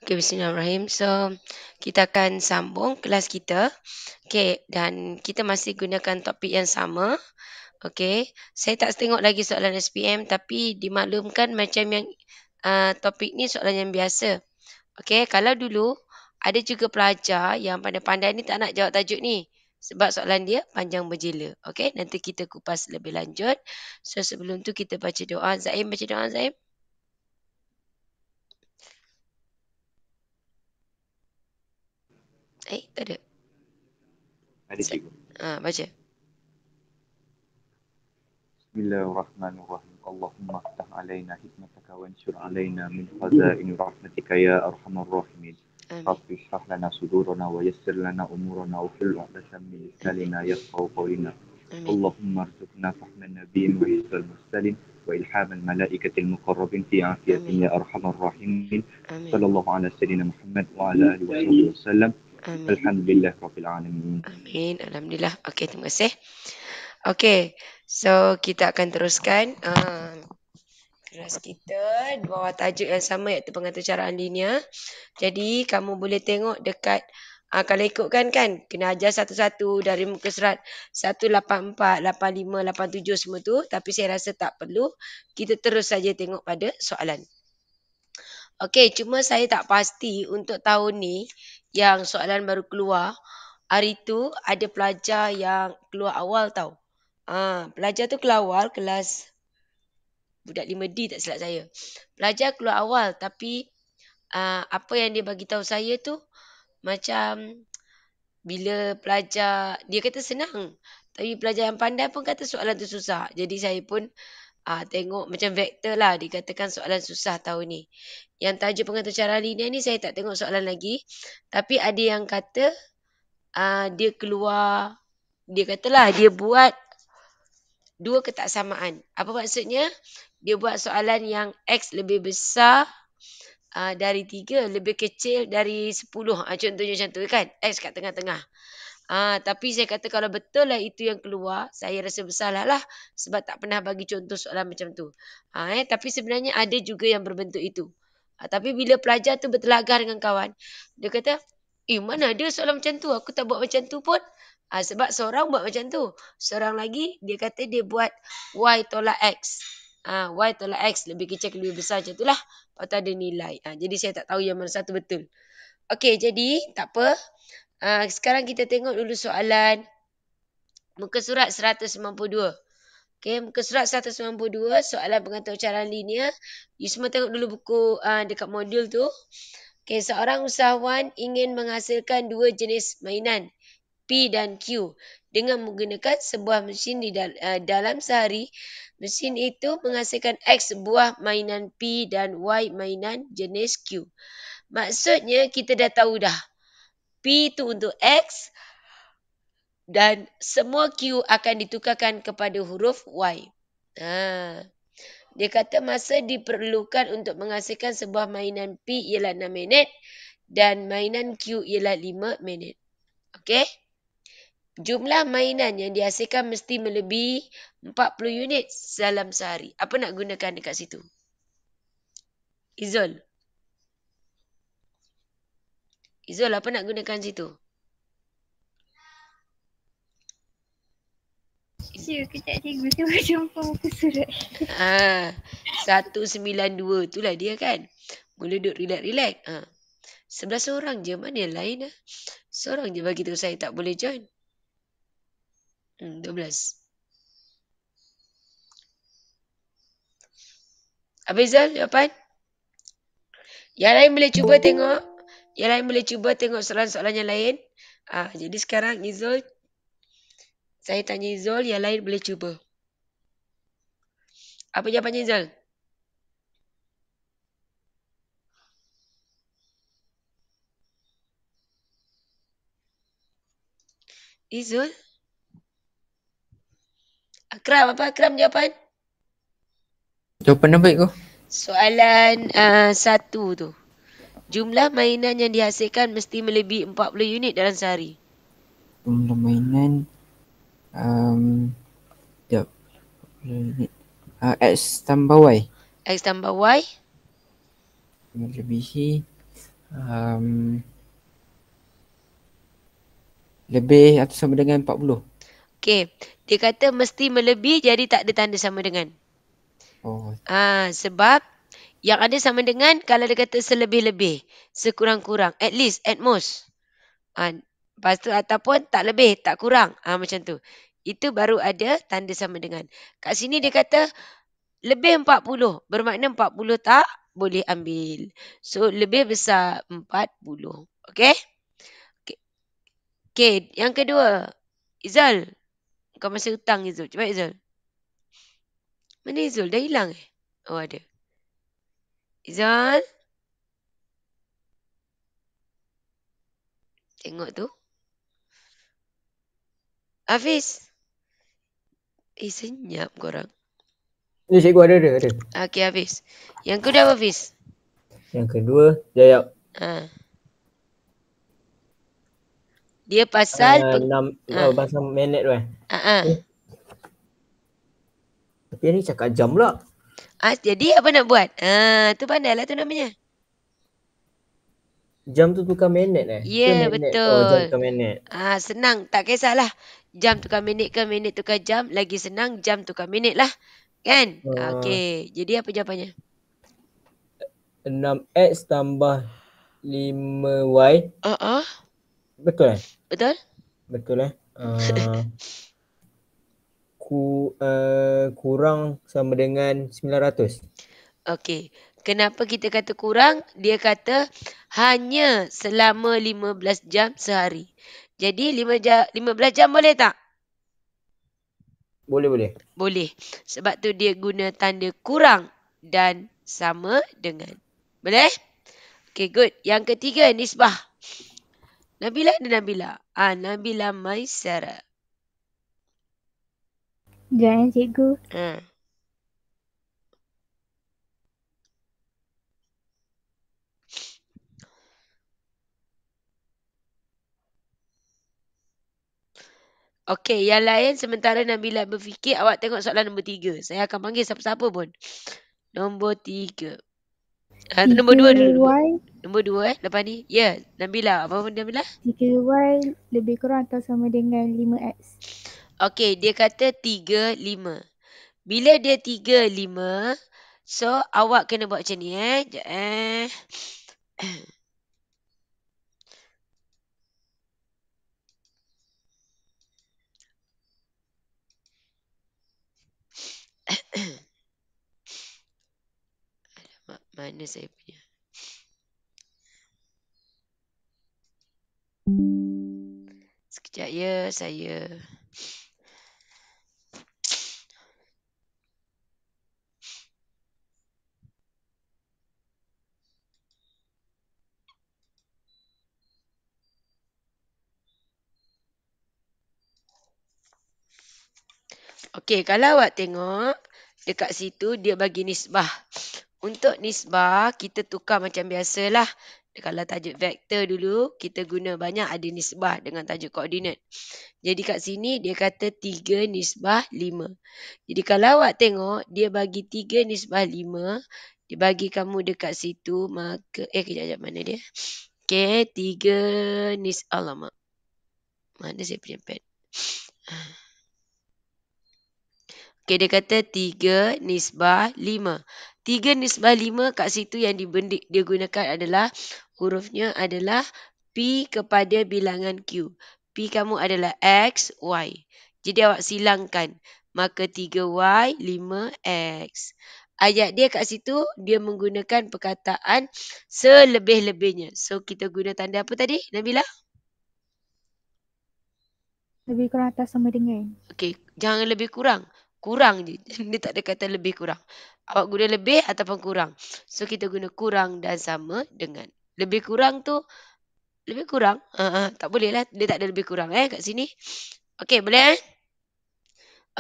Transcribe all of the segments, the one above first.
Okay, bismillahirrahmanirrahim. So, kita akan sambung kelas kita. Okay, dan kita masih gunakan topik yang sama. Okay, saya tak tengok lagi soalan SPM tapi dimaklumkan macam yang topik ni soalan yang biasa. Okay, kalau dulu ada juga pelajar yang pandai-pandai ni tak nak jawab tajuk ni. Sebab soalan dia panjang berjela. Okay, nanti kita kupas lebih lanjut. So, sebelum tu kita baca doa. Zaim, baca doa Zaim. Tak ada. Ada cikgu. Baca. Bismillahirrahmanirrahim. Allahumma ftah alaina hikmataka wanshur alaina min khazain rahmatika ya arhamar rahimin. Rabbi shrah lana sudurana wa yassir lana umurana wa hlul 'uqdatam min lisanina yafqahu qawlana. Allahumma arzuqna fahman nabiyyin wa hifdzal mursalin wa ilhamal malaikatil muqarrabin fi afiyatin ya arhamar rahimin. Sallallahu ala sayyidina Muhammad wa ala alihi wasallam. Alhamdulillah rabbil alamin. Amin. Alhamdulillah. Okey, terima kasih. Okey, so kita akan teruskan kelas kita di bawah tajuk yang sama iaitu pengaturcaraan linear. Jadi kamu boleh tengok dekat kalau ikutkan kan kena ajar satu-satu dari muka surat 184, 85, 87 semua tu, tapi saya rasa tak perlu. Kita terus saja tengok pada soalan. Okey, cuma saya tak pasti untuk tahun ni yang soalan baru keluar. Hari tu ada pelajar yang keluar awal tau. Pelajar tu keluar awal kelas budak 5D tak silap saya. Pelajar keluar awal tapi apa yang dia bagi tahu saya tu macam bila pelajar dia kata senang. Tapi pelajar yang pandai pun kata soalan tu susah. Jadi saya pun tengok macam vektor lah dikatakan soalan susah tahun ni. Yang tajuk pengaturcaraan linear ni saya tak tengok soalan lagi. Tapi ada yang kata dia keluar, dia katalah dia buat dua ketaksamaan. Apa maksudnya? Dia buat soalan yang X lebih besar dari 3, lebih kecil dari 10. Contohnya macam tu kan? X kat tengah-tengah. Tapi saya kata kalau betul lah itu yang keluar, saya rasa bersalah lah sebab tak pernah bagi contoh soalan macam tu. Tapi sebenarnya ada juga yang berbentuk itu. Tapi bila pelajar tu bertelagar dengan kawan, dia kata, mana ada soalan macam tu? Aku tak buat macam tu pun. Sebab seorang buat macam tu. Seorang lagi, dia kata dia buat Y tolak X. Y tolak X lebih kecil lebih besar macam tu lah. Lepas tu ada nilai. Jadi saya tak tahu yang mana satu betul. Okey, jadi tak apa. Sekarang kita tengok dulu soalan muka surat 192. Okey, muka surat 192 soalan pengaturcaraan linear. You semua tengok dulu buku dekat modul tu. Okey, seorang usahawan ingin menghasilkan dua jenis mainan P dan Q dengan menggunakan sebuah mesin di dalam sehari. Mesin itu menghasilkan X buah mainan P dan Y mainan jenis Q. Maksudnya kita dah tahu dah. P itu untuk X dan semua Q akan ditukarkan kepada huruf Y. Dia kata masa diperlukan untuk menghasilkan sebuah mainan P ialah 6 minit dan mainan Q ialah 5 minit. Okey? Jumlah mainan yang dihasilkan mesti melebihi 40 unit dalam sehari. Apa nak gunakan dekat situ? Izul, apa nak gunakan situ? Kejap cikgu, saya baca jumpa muka surat. 192 itulah dia kan. Boleh duduk relax-relax. Sebelah seorang je, mana yang lain? Seorang je bagi tahu saya tak boleh join. 12. Abizal, jawapan? Yang lain boleh cuba tengok. Yang lain boleh cuba tengok soalan-soalan yang lain. Jadi sekarang Izul, saya tanya Izul, yang lain boleh cuba. Apa jawapannya Izul? Izul? Akram, apa Akram jawapan? Jawapan apa ikut? Soalan 1 tu. Jumlah mainan yang dihasilkan mesti melebihi 40 unit dalam sehari. Jumlah mainan sekejap. 40 unit. X tambah Y. X tambah Y. Melebihi Lebih atau sama dengan 40. Okey. Dia kata mesti melebih jadi tak ada tanda sama dengan. Oh, Sebab yang ada sama dengan kalau dia kata selebih-lebih, sekurang-kurang, at least, at most. Lepas tu ataupun tak lebih, tak kurang. Macam tu. Itu baru ada tanda sama dengan. Kat sini dia kata lebih 40. Bermakna 40 tak boleh ambil. So, lebih besar 40. Okey? Okey, yang kedua. Izal. Kau masih hutang Izul. Cepat Izul. Mana Izul? Dah hilang Oh, ada. Izal. Tengok tu. Hafiz. Senyap korang. Ni cikgu ada. Okey, Hafiz. Yang kedua apa, Hafiz? Yang kedua, jawab. Dia pasal... 6 pasal minit tu Tapi ni cakap jam pula. Jadi apa nak buat? Tu pandailah tu namanya. Jam tu tukar minit Ya, betul. jam tukar minit. Senang. Tak kisahlah. Jam tukar minit ke minit tukar jam. Lagi senang jam tukar minit lah. Kan? Okey. Jadi apa jawapannya? 6X tambah 5Y. Betul Betul? Betul kurang sama dengan 900. Okey. Kenapa kita kata kurang? Dia kata hanya selama 15 jam sehari. Jadi 15 jam boleh tak? Boleh. Boleh. Sebab tu dia guna tanda kurang dan sama dengan. Boleh? Okey, good. Yang ketiga, nisbah. Nabila dan Nabila. Nabila Maisara. Jangan cikgu. Okey, yang lain sementara Nabila berfikir, awak tengok soalan nombor 3. Saya akan panggil siapa-siapa pun. Nombor 3. Nombor 2 dulu. Nombor 2 lepas ni. Ya, Nabila. Apa pun Nabila? 3Y lebih kurang atau sama dengan 5X. Okey, dia kata 3, 5. Bila dia 3, 5, so awak kena buat macam ni Mana saya punya? Sekejap ya, saya. Okey, kalau awak tengok dekat situ dia bagi nisbah. Untuk nisbah kita tukar macam biasalah. Kalau tajuk vektor dulu kita guna banyak ada nisbah dengan tajuk koordinat. Jadi kat sini dia kata 3 nisbah 5. Jadi kalau awak tengok dia bagi 3 nisbah 5, dia bagi kamu dekat situ maka kejap mana dia? Okey, 3 alamak. Mana saya punya pad? Okey, dia kata 3 nisbah 5. 3 nisbah 5 kat situ yang dia gunakan adalah hurufnya adalah P kepada bilangan Q. P kamu adalah X, Y. Jadi awak silangkan. Maka 3Y, 5X. Ayat dia kat situ, dia menggunakan perkataan selebih-lebihnya. So, kita guna tanda apa tadi, Nabila? Lebih kurang atau sama dengan. Okey, jangan lebih kurang. Kurang je. Dia tak ada kata lebih kurang. Awak guna lebih ataupun kurang. So, kita guna kurang dan sama dengan. Lebih kurang tu, lebih kurang. Tak boleh lah. Dia tak ada lebih kurang kat sini. Okey, boleh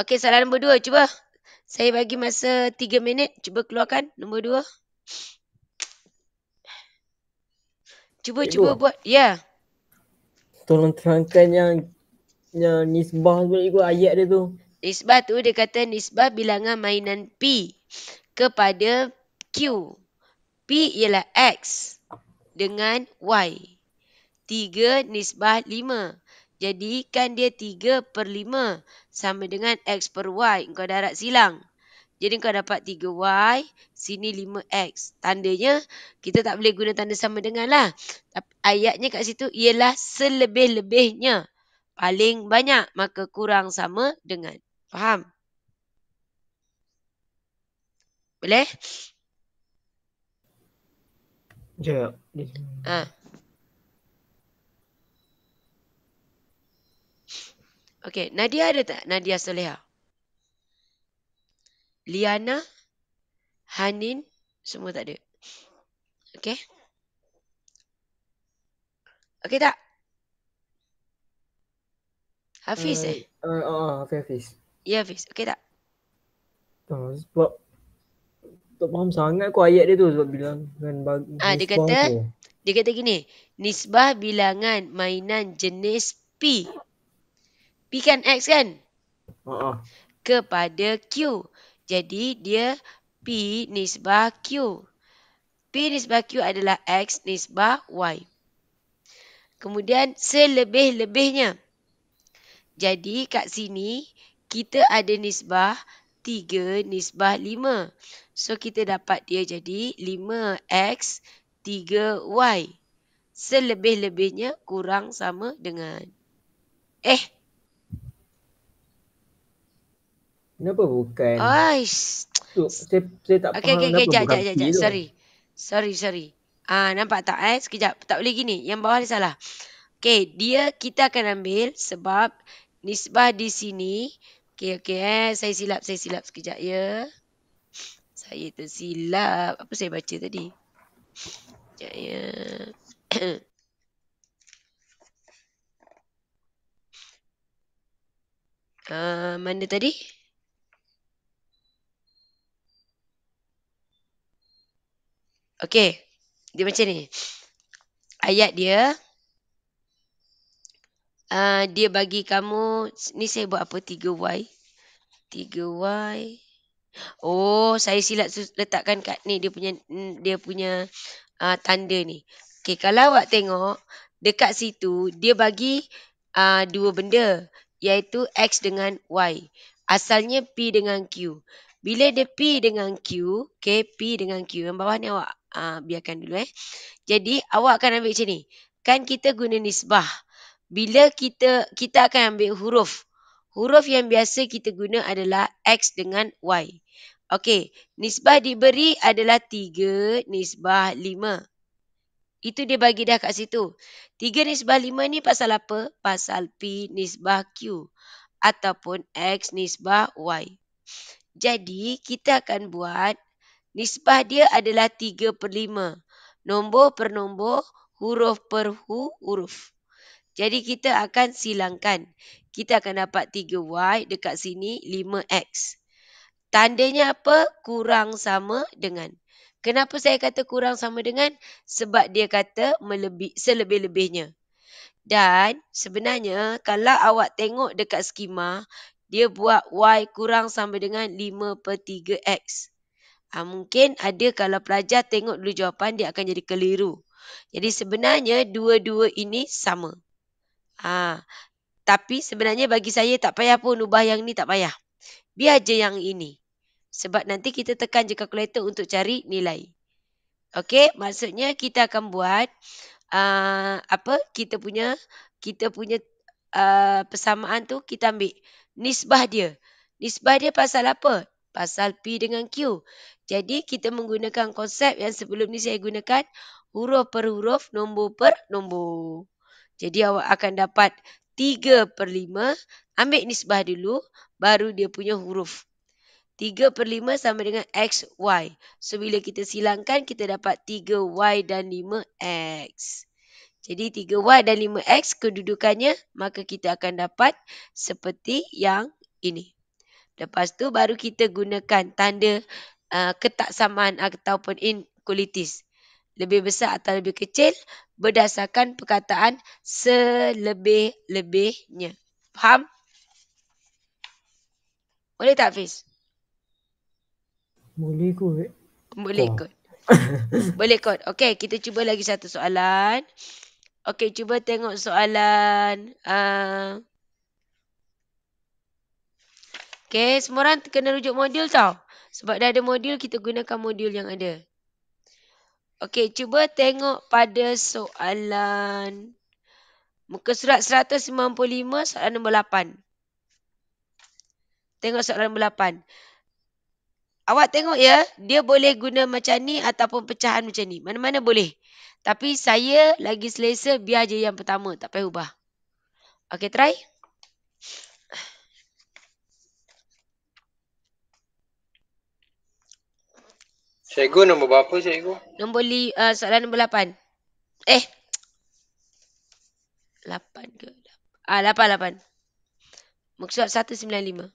Okey, soalan nombor 2. Cuba. Saya bagi masa 3 minit. Cuba keluarkan nombor 2. Cuba buat. Ya. Tolong terangkan yang nisbah tu ikut ayat dia tu. Nisbah tu dia kata nisbah bilangan mainan P kepada Q. P ialah X. dengan Y. 3 nisbah 5. Jadi kan dia 3/5 sama dengan X per Y. Kau darab silang. Jadi kau dapat 3Y, sini 5X. Tandanya kita tak boleh guna tanda sama dengan lah. Ayatnya kat situ ialah selebih-lebihnya. Paling banyak, maka kurang sama dengan. Faham? Boleh? Sekejap. Ha. Okey, Nadia ada tak? Nadia Soleha. Liana, Hanin, semua tak ada. Okey? Okey tak? Hafiz Hafiz. Ya, Hafiz. Okey tak? Sebab tak faham sangat kau ayat dia tu sebab bilang dengan Dia kata gini, nisbah bilangan mainan jenis P. P kan X kan? Kepada Q. Jadi dia P nisbah Q. P nisbah Q adalah X nisbah Y. Kemudian selebih-lebihnya. Jadi kat sini kita ada nisbah 3 nisbah 5. So kita dapat dia jadi 5X 3Y. Selebih-lebihnya kurang sama dengan. Kenapa bukan? Aish. Saya tak faham kenapa bukan P tu. Sorry. Nampak tak sekejap. Tak boleh gini. Yang bawah ni salah. Okey, kita akan ambil sebab nisbah di sini. Okey. Saya silap sekejap ya. Saya tersilap. Apa saya baca tadi? Sekejap ya. Mana tadi? Okey. Dia macam ni. Ayat dia. Dia bagi kamu. Ni saya buat apa? 3Y. 3Y. Oh, saya silap letakkan kat ni. Dia punya tanda ni. Okey, kalau awak tengok. Dekat situ. Dia bagi dua benda. Iaitu X dengan Y. Asalnya P dengan Q. Bila dia P dengan Q. Okay, P dengan Q. Yang bawah ni awak biarkan dulu Jadi awak akan ambil macam ni. Kan kita guna nisbah. Bila kita akan ambil huruf. Huruf yang biasa kita guna adalah X dengan Y. Okey, nisbah diberi adalah 3 nisbah 5. Itu dia bagi dah kat situ. 3 nisbah 5 ni pasal apa? Pasal P nisbah Q. Ataupun X nisbah Y. Jadi, kita akan buat nisbah dia adalah 3/5. Nombor per nombor, huruf per huruf. Jadi, kita akan silangkan. Kita akan dapat 3Y, dekat sini 5X. Tandanya apa? Kurang sama dengan. Kenapa saya kata kurang sama dengan? Sebab dia kata selebih-lebihnya. Dan sebenarnya kalau awak tengok dekat skema, dia buat Y kurang sama dengan 5/3X. Mungkin ada kalau pelajar tengok dulu jawapan, dia akan jadi keliru. Jadi sebenarnya dua-dua ini sama. Tapi sebenarnya bagi saya tak payah pun ubah yang ni, tak payah. Biar je yang ini. Sebab nanti kita tekan je kalkulator untuk cari nilai. Okey, maksudnya kita akan buat kita punya persamaan tu kita ambil nisbah dia. Nisbah dia pasal apa? Pasal P dengan Q. Jadi kita menggunakan konsep yang sebelum ni saya gunakan huruf per huruf, nombor per nombor. Jadi awak akan dapat 3/5. Ambil nisbah dulu, baru dia punya huruf. 3/5 sama dengan X, Y. So, bila kita silangkan, kita dapat 3Y dan 5X. Jadi, 3Y dan 5X kedudukannya, maka kita akan dapat seperti yang ini. Lepas tu, baru kita gunakan tanda ketaksamaan ataupun inequalities. Lebih besar atau lebih kecil, berdasarkan perkataan selebih-lebihnya. Faham? Boleh tak, Hafiz? Boleh kot. Boleh kot. Boleh kot. Okey, kita cuba lagi satu soalan. Okey, cuba tengok soalan. Okey, semua orang kena rujuk modul tau. Sebab dah ada modul, kita gunakan modul yang ada. Okey, cuba tengok pada soalan muka surat 195, soalan nombor 8. Tengok soalan nombor 8. Awak tengok ya, dia boleh guna macam ni ataupun pecahan macam ni. Mana-mana boleh. Tapi saya lagi selesa biar je yang pertama. Tak payah ubah. Okey, try. Cikgu nombor berapa cikgu? Soalan nombor 8. 8 ke? 8. Muka surat 195.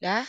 Dah?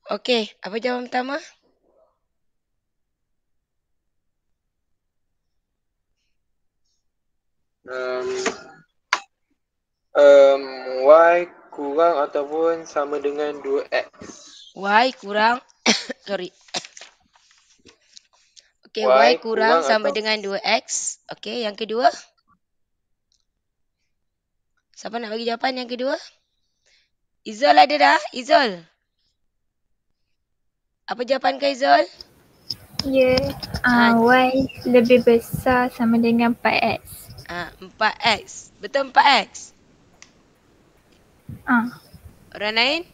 Okey, apa jawapan pertama? Um, Y kurang ataupun sama dengan 2X. Y kurang sorry. Okey, Y kurang sama dengan 2X. Okey, yang kedua. Siapa nak bagi jawapan yang kedua? Izol ada dah? Izol. Apa jawapan kau Izol? Ya, Y lebih besar sama dengan 4X. 4X. Betul 4X? Orang lain?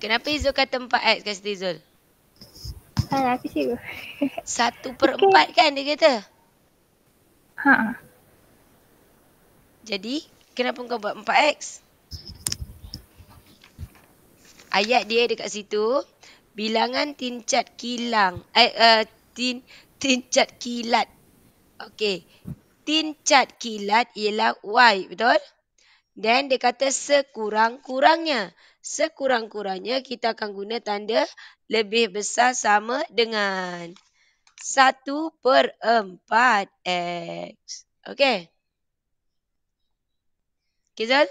Kenapa Izul kata 4X kat situ Izul? Salah aku cikgu. 1/4 kan dia kata? Jadi, kenapa kau buat 4X? Ayat dia dekat situ, bilangan tincat kilang. Tincat kilat. Okey. Tincat kilat ialah Y, betul? Dan dia kata sekurang-kurangnya. Sekurang-kurangnya kita akan guna tanda lebih besar sama dengan 1/4X. Okey. Okay, Zal?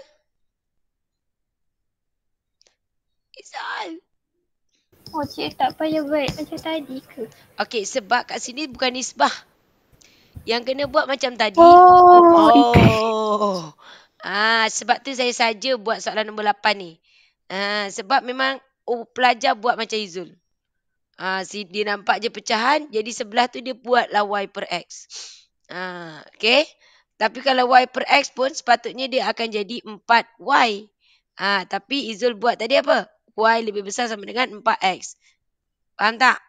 Zal. Oh, cik tak payah buat macam tadi ke? Okey, sebab kat sini bukan nisbah. Yang kena buat macam tadi. Sebab tu saya saja buat soalan nombor 8 ni. Sebab memang pelajar buat macam Izul. Dia nampak je pecahan, jadi sebelah tu dia buatlah Y per X. Okay. Tapi kalau Y per X pun sepatutnya dia akan jadi 4Y. Tapi Izul buat tadi apa? Y lebih besar sama dengan 4X. Faham tak?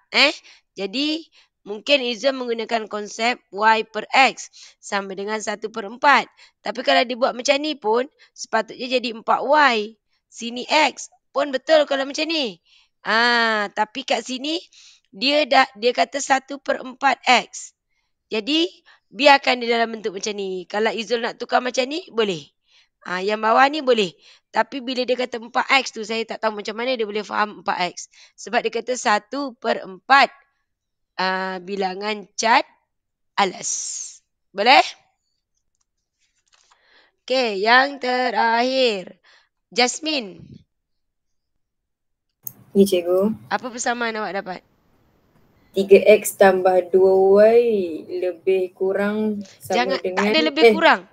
Jadi mungkin Izul menggunakan konsep Y per X sama dengan 1/4. Tapi kalau dibuat macam ni pun sepatutnya jadi 4Y. Sini X pun betul kalau macam ni. Tapi kat sini dia kata 1/4X. Jadi biarkan dia dalam bentuk macam ni. Kalau Izul nak tukar macam ni boleh. Yang bawah ni boleh. Tapi bila dia kata 4X tu saya tak tahu macam mana dia boleh faham 4X. Sebab dia kata 1/4 bilangan cat alas. Boleh? Okey, yang terakhir. Jasmine. Ya, cikgu. Apa persamaan awak dapat? 3X tambah 2Y lebih kurang sama dengan... Tak ada lebih kurang.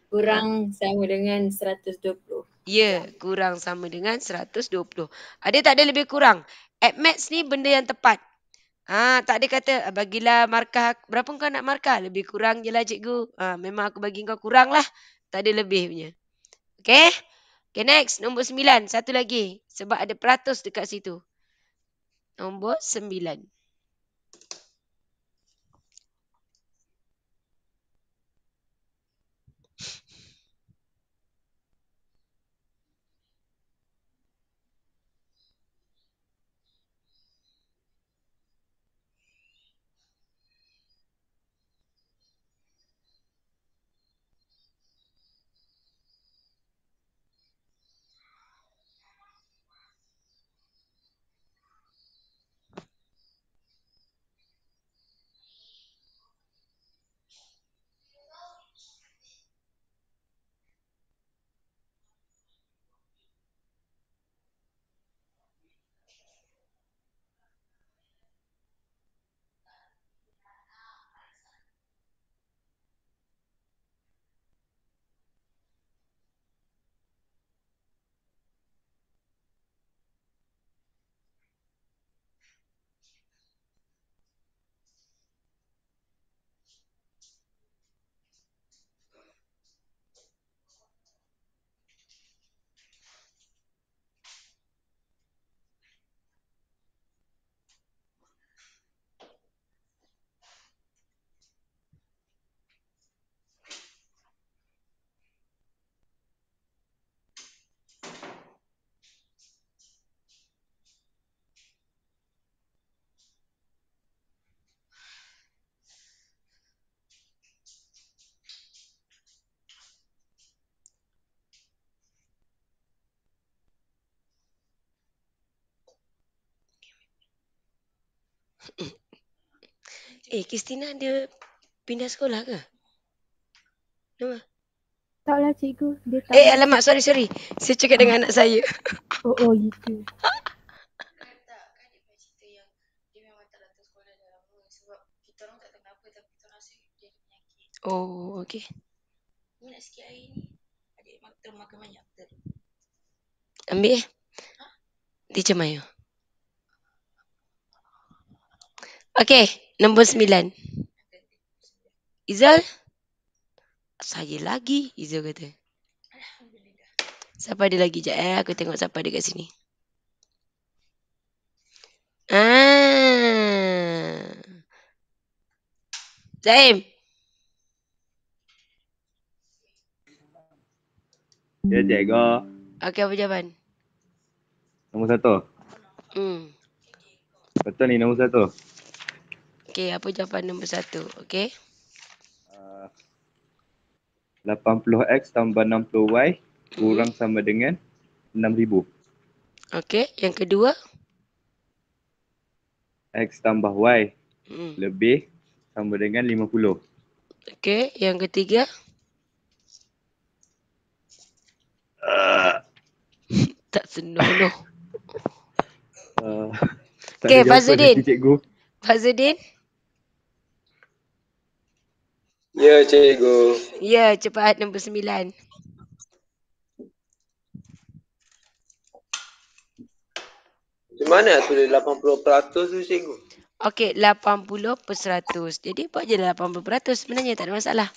Kurang sama dengan 120. Ya, kurang sama dengan 120. Ada tak ada lebih kurang? At maths ni benda yang tepat. Tak ada kata bagilah markah. Berapa kau nak markah? Lebih kurang je lah cikgu. Memang aku bagi kau kurang lah. Tak ada lebih punya. Okay? Okay, next. Nombor 9. Satu lagi. Sebab ada peratus dekat situ. Nombor 9. Kristina dia pindah sekolah ke? Nama? Taklah cikgu. Dia tak Alamak, sorry. Saya cakap dengan anak saya. Oh, gitu. Oh, okey. Ambil Teacher Maya. Okey, nombor 9. Izal? Saya lagi, Izal kata. Siapa ada lagi? Sekejap aku tengok siapa ada kat sini. Zaim. Ya, cikgu. Okey, apa jawapan? Nombor 1. Betul ni nombor 1. Okey, apa jawapan nombor 1? Okey. 80x tambah 60y kurang sama dengan 6,000. Okey, yang kedua? X tambah y lebih sama dengan 50. Okey, yang ketiga? Tak senonoh. Okey, Fazudin. Cikgu. Fazudin? Ya, cikgu. Ya, cepat nombor 9. Di mana tulis 80% tu, cikgu? Okey, 80/100. Jadi buat je 80%. Sebenarnya tak ada masalah.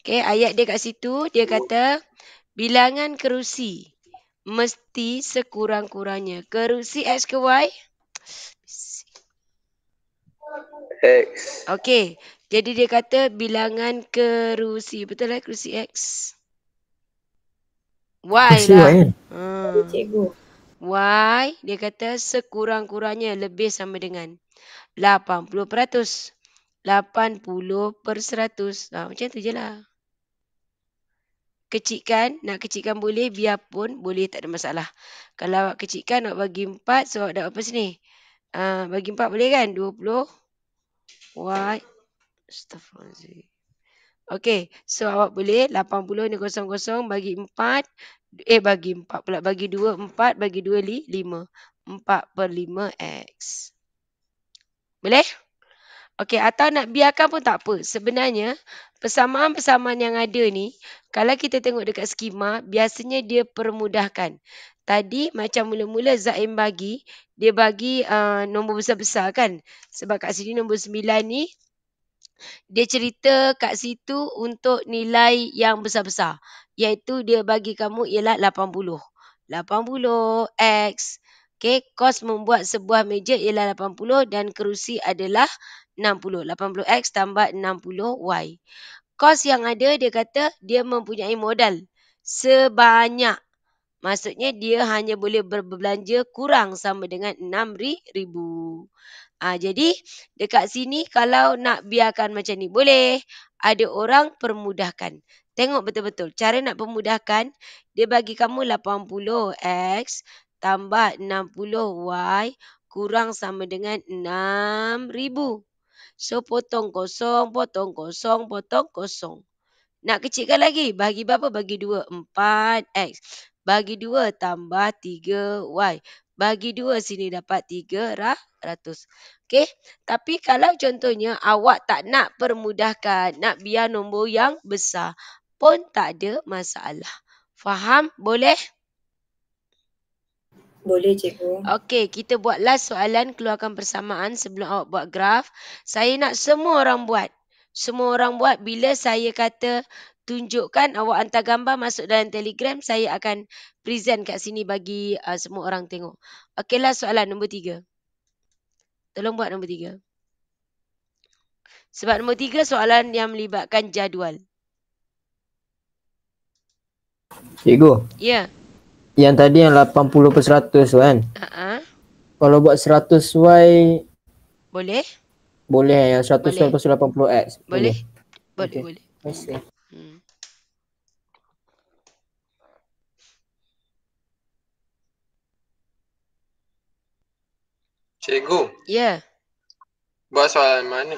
Okey, ayat dia kat situ, dia kata bilangan kerusi mesti sekurang-kurangnya. Kerusi X ke Y? X. Okey, jadi dia kata bilangan kerusi. Betul lah kerusi X? Y lah. Cikgu. Y, dia kata sekurang-kurangnya lebih sama dengan 80%. 80/100. Macam tu je lah. Kecikkan, nak kecikkan boleh, biarpun boleh, tak ada masalah. Kalau awak kecikkan, awak bagi 4, so awak dapat apa sini? Bagi 4 boleh kan? 20 Y. Astaghfirullahaladzim. Okey, so awak boleh 80 ni 00 bagi 4. Bagi 4 pula. Bagi 2, 4. Bagi 2, 5. 4/5X. Boleh? Okey, atau nak biarkan pun tak apa. Sebenarnya, persamaan-persamaan yang ada ni, kalau kita tengok dekat skema, biasanya dia permudahkan. Tadi macam mula-mula Zaim bagi, dia bagi nombor besar-besar kan. Sebab kat sini nombor 9 ni, dia cerita kat situ untuk nilai yang besar-besar. Iaitu dia bagi kamu ialah 80. 80X. Okey, kos membuat sebuah meja ialah 80 dan kerusi adalah 60. 80X tambah 60Y. Kos yang ada dia kata dia mempunyai modal sebanyak. Maksudnya dia hanya boleh berbelanja kurang sama dengan 6,000. Jadi dekat sini kalau nak biarkan macam ni boleh. Ada orang permudahkan. Tengok betul-betul. Cara nak permudahkan, dia bagi kamu 80X tambah 60Y kurang sama dengan 6,000. So potong kosong, potong kosong, potong kosong. Nak kecilkan lagi, bagi berapa? Bagi 2, 4X. Bagi 2 tambah 3Y. Bagi 2 sini dapat 300. Okey, tapi kalau contohnya awak tak nak permudahkan, nak biar nombor yang besar pun tak ada masalah. Faham? Boleh? Boleh, cikgu. Okey, kita buat last soalan, keluarkan persamaan sebelum awak buat graf. Saya nak semua orang buat. Semua orang buat. Bila saya kata tunjukkan, awak hantar gambar masuk dalam Telegram, saya akan present kat sini bagi semua orang tengok. Okey, last soalan nombor 3. Tolong buat nombor 3. Sebab nombor 3 soalan yang melibatkan jadual. Cikgu, Ya. yang tadi yang 80/100 tu kan? Kalau buat 100Y Boleh? boleh, yang 100Y Boleh. lepas tu 80X. Boleh? Okey. Boleh. I see. Cikgu. Ya. Buat soalan mana?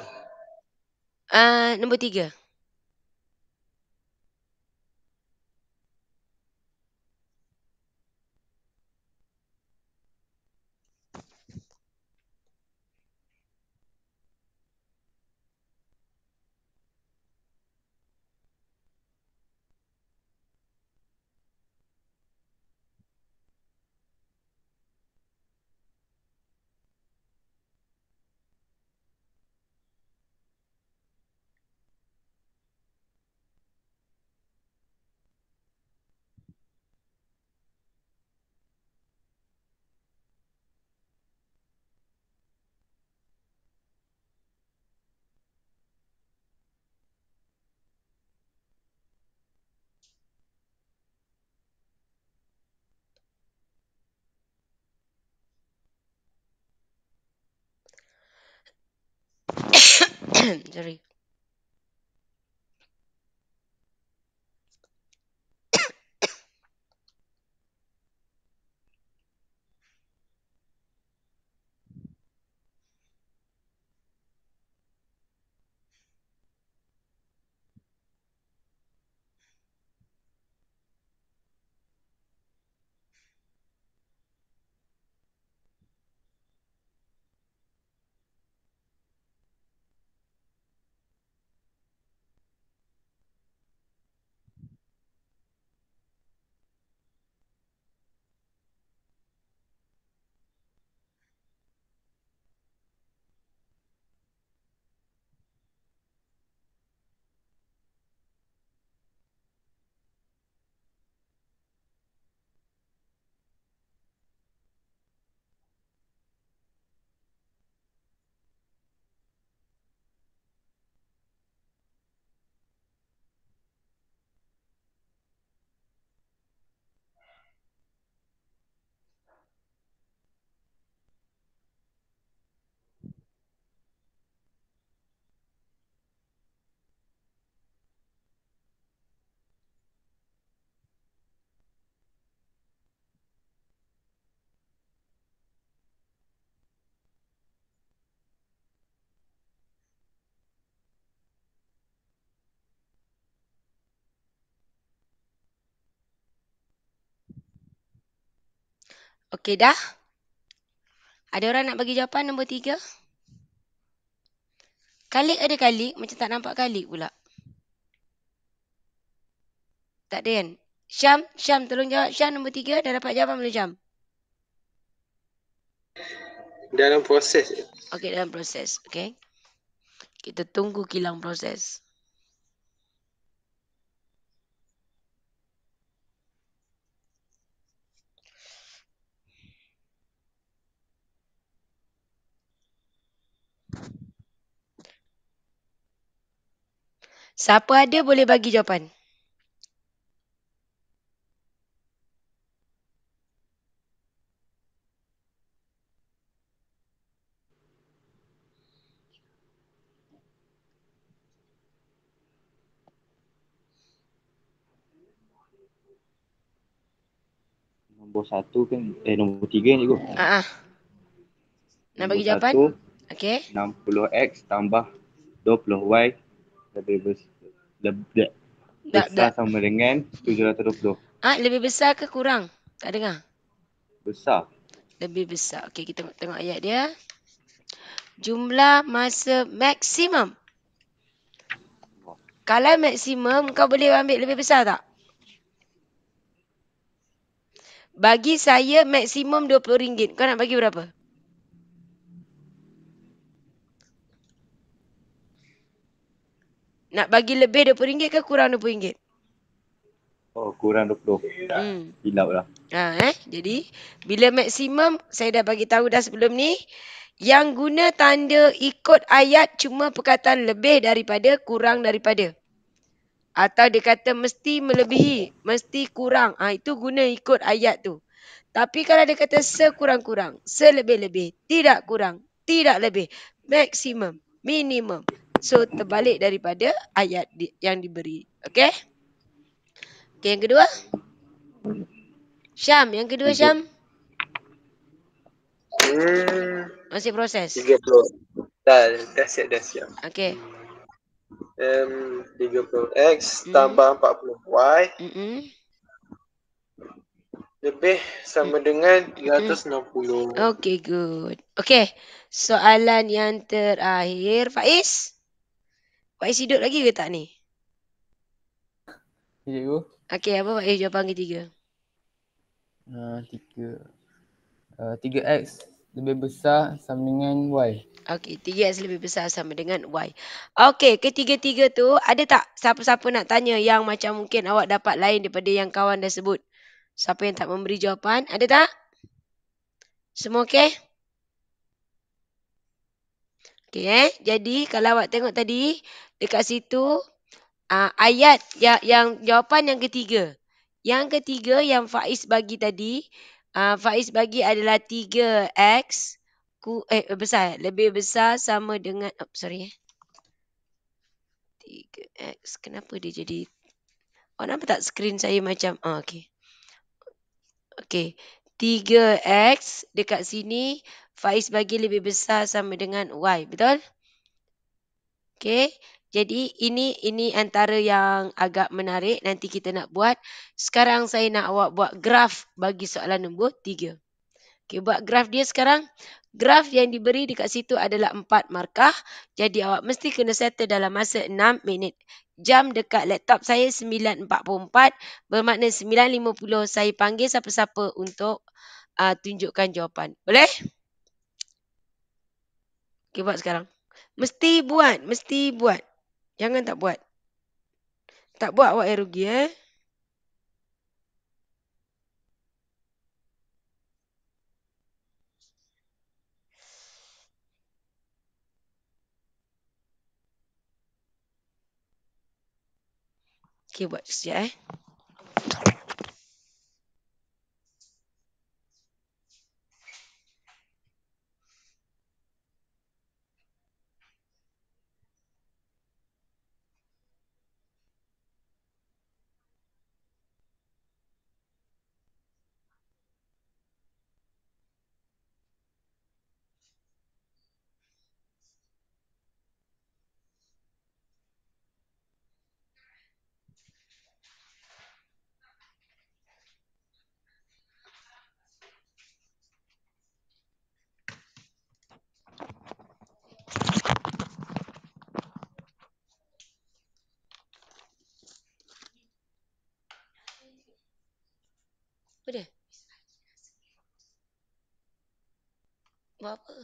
Nombor 3. Sorry. Okey dah. Ada orang nak bagi jawapan nombor 3? Kalik ada kalik, macam tak nampak kalik pula. Tak ada kan? Syam tolong jawab. Syam nombor 3 dah dapat jawapan belum Syam? Dalam proses. Okey, dalam proses. Okey. Kita tunggu kilang proses. Siapa ada boleh bagi jawapan. Nombor 1 kan, nombor 3 ni cikgu. Nak bagi jawapan? Okey. 60x tambah 20y lebih besar sama dengan 720. Lebih besar ke kurang? Tak dengar. Besar. Lebih besar. Okey, kita tengok ayat dia. Jumlah masa maksimum. Kalau maksimum, kau boleh ambil lebih besar tak? Bagi saya maksimum RM20. Kau nak bagi berapa? Nak bagi lebih RM20 ke kurang RM20? Oh, kurang 20. Hilap lah. Jadi, bila maksimum, saya dah bagi tahu dah sebelum ni, yang guna tanda ikut ayat cuma perkataan lebih daripada, kurang daripada. Atau dia kata mesti melebihi, mesti kurang. Itu guna ikut ayat tu. Tapi kalau dia kata sekurang-kurang, selebih-lebih, tidak kurang, tidak lebih, maksimum, minimum. So, terbalik daripada ayat yang diberi. Okey? Okey, yang kedua. Syam, yang kedua Syam. Hmm. Masih proses. 30. Dah siap. Okey. 30x tambah 40y lebih sama dengan 360. Okey, good. Okey. Soalan yang terakhir, Faiz. Faiz hidup lagi ke tak ni? Cikgu. Okey, apa Faiz jawapan ketiga? 3x lebih besar sama dengan y. Okey, 3x lebih besar sama dengan y. Okey, ketiga-tiga tu ada tak siapa-siapa nak tanya yang macam mungkin awak dapat lain daripada yang kawan dah sebut? Siapa yang tak memberi jawapan? Ada tak? Semua okey? Okey Jadi kalau awak tengok tadi dekat situ ayat yang jawapan yang ketiga. Yang ketiga yang Faiz bagi tadi, Faiz bagi adalah 3x besar, lebih besar sama dengan 3x. Kenapa dia jadi nampak tak skrin saya macam okey. Okey. 3x dekat sini Faiz bagi lebih besar sama dengan y, betul? Okey. Jadi ini antara yang agak menarik nanti kita nak buat. Sekarang saya nak awak buat graf bagi soalan nombor 3. Okey, buat graf dia sekarang. Graf yang diberi dekat situ adalah 4 markah. Jadi awak mesti kena settle dalam masa 6 minit. Jam dekat laptop saya 9.44. Bermakna 9.50 saya panggil siapa-siapa untuk tunjukkan jawapan. Boleh? Okey, buat sekarang. Mesti buat. Jangan tak buat. Tak buat awak yang rugi Okey, buat sekejap Apa dia? Buat apa?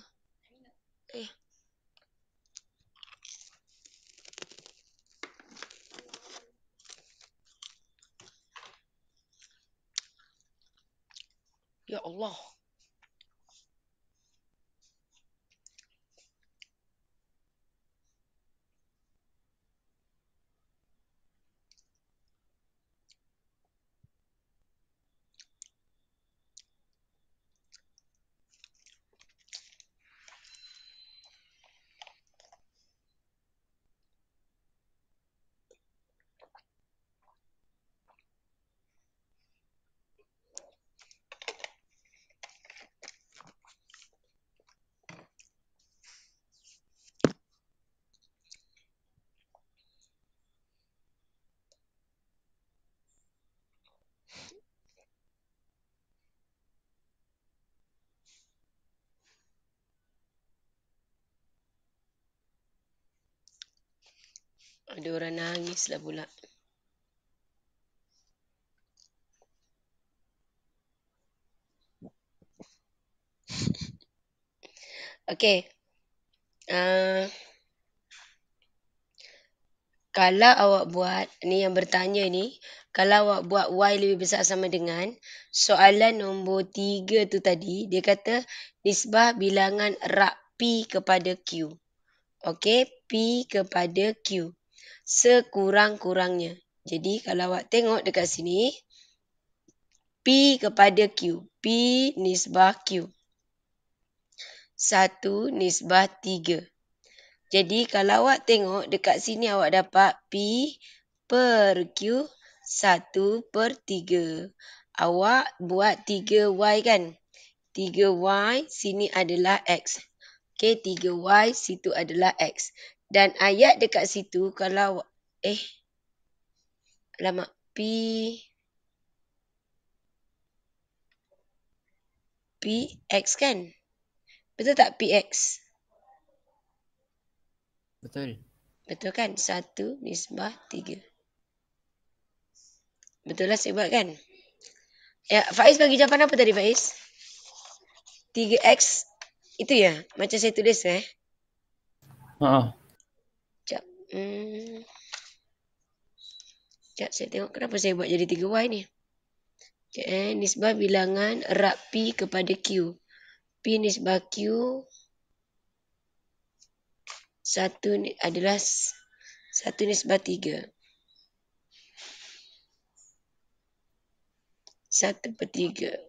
Ya Allah. Ada orang nangis lah pula. Okey. Kalau awak buat, ni yang bertanya ni, kalau awak buat y lebih besar sama dengan, soalan nombor 3 tu tadi, dia kata nisbah bilangan rak P kepada Q. Okey, P kepada Q. Sekurang-kurangnya. Jadi kalau awak tengok dekat sini, P kepada Q. P nisbah Q. 1 nisbah 3. Jadi kalau awak tengok dekat sini awak dapat P per Q 1/3. Awak buat 3Y kan? 3Y sini adalah X. Okey, 3Y situ adalah X. Dan ayat dekat situ kalau alamak PX kan? Betul tak PX? Betul. Betul kan? 1/3. Betul lah saya buat kan? Ya, Faiz bagi jawapan apa tadi Faiz? 3X itu ya? Macam saya tulis Ha. Sekejap. Sekejap saya tengok kenapa saya buat jadi 3Y ni. Sekejap nisbah bilangan erat P kepada Q. P nisbah Q 1 adalah 1/3. 1/3.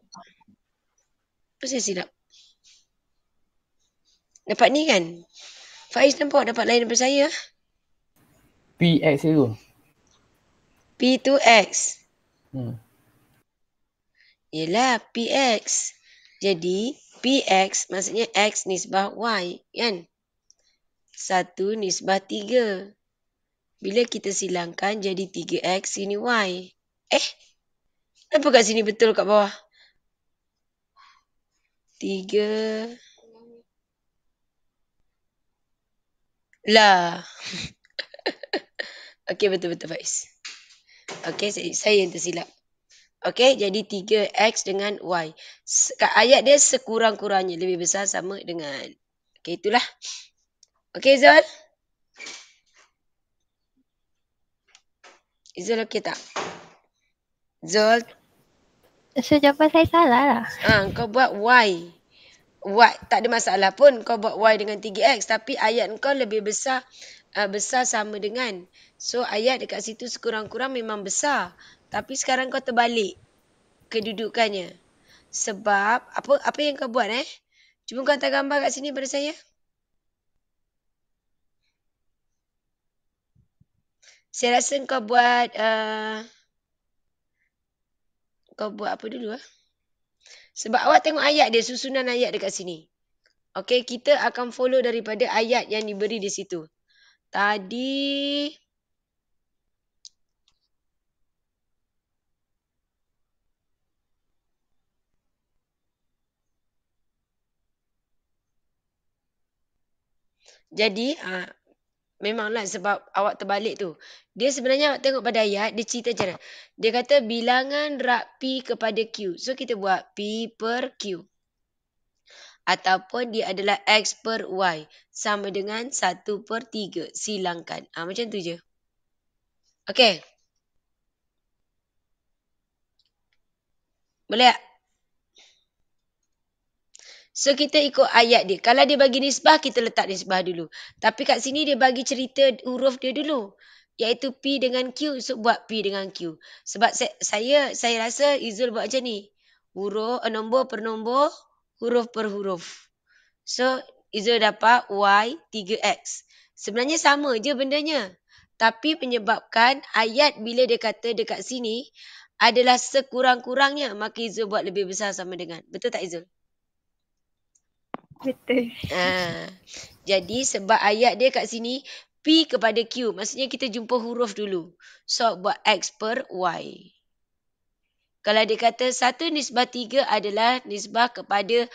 Apa saya silap? Dapat ni kan? Faiz nampak dapat lain daripada saya. PX itu. P2X. Yelah, PX. Jadi, PX maksudnya X nisbah Y, kan? 1/3. Bila kita silangkan jadi 3X, sini Y. Kenapa kat sini betul kat bawah? 3. Lah. Okey, betul-betul Faiz. Okey, saya yang tersilap. Okey, jadi 3X dengan Y. Kat ayat dia sekurang-kurangnya lebih besar sama dengan. Okey, itulah. Okey, Zul? Zul okey tak? Zul? So jawapan saya salah lah. Kau buat Y. Tak ada masalah pun kau buat Y dengan 3X. Tapi ayat kau lebih besar sama dengan. So ayat dekat situ sekurang-kurang memang besar. Tapi sekarang kau terbalik kedudukannya. Sebab apa yang kau buat Cuba kau hantar gambar kat sini pada saya. Saya rasa kau buat apa dulu Sebab awak tengok ayat dia, susunan ayat dekat sini. Okey, kita akan follow daripada ayat yang diberi di situ. Tadi jadi memanglah sebab awak terbalik tu. Dia sebenarnya awak tengok pada ayat, dia cerita macam mana. Dia kata bilangan rak P kepada Q. So kita buat P per Q. Ataupun dia adalah X per Y. Sama dengan 1/3. Silangkan. Macam tu je. Okey. Boleh tak? So kita ikut ayat dia. Kalau dia bagi nisbah, kita letak nisbah dulu. Tapi kat sini dia bagi cerita huruf dia dulu. Iaitu P dengan Q. So buat P dengan Q. Sebab saya rasa Izul buat macam ni. Nombor per nombor, huruf per huruf. So Izul dapat Y 3X. Sebenarnya sama je bendanya. Tapi menyebabkan ayat bila dia kata dekat sini adalah sekurang-kurangnya. Maka Izul buat lebih besar sama dengan. Betul tak Izul? Betul. Jadi sebab ayat dia kat sini P kepada Q. Maksudnya kita jumpa huruf dulu. So buat X per Y. Kalau dia kata 1/3 adalah nisbah kepada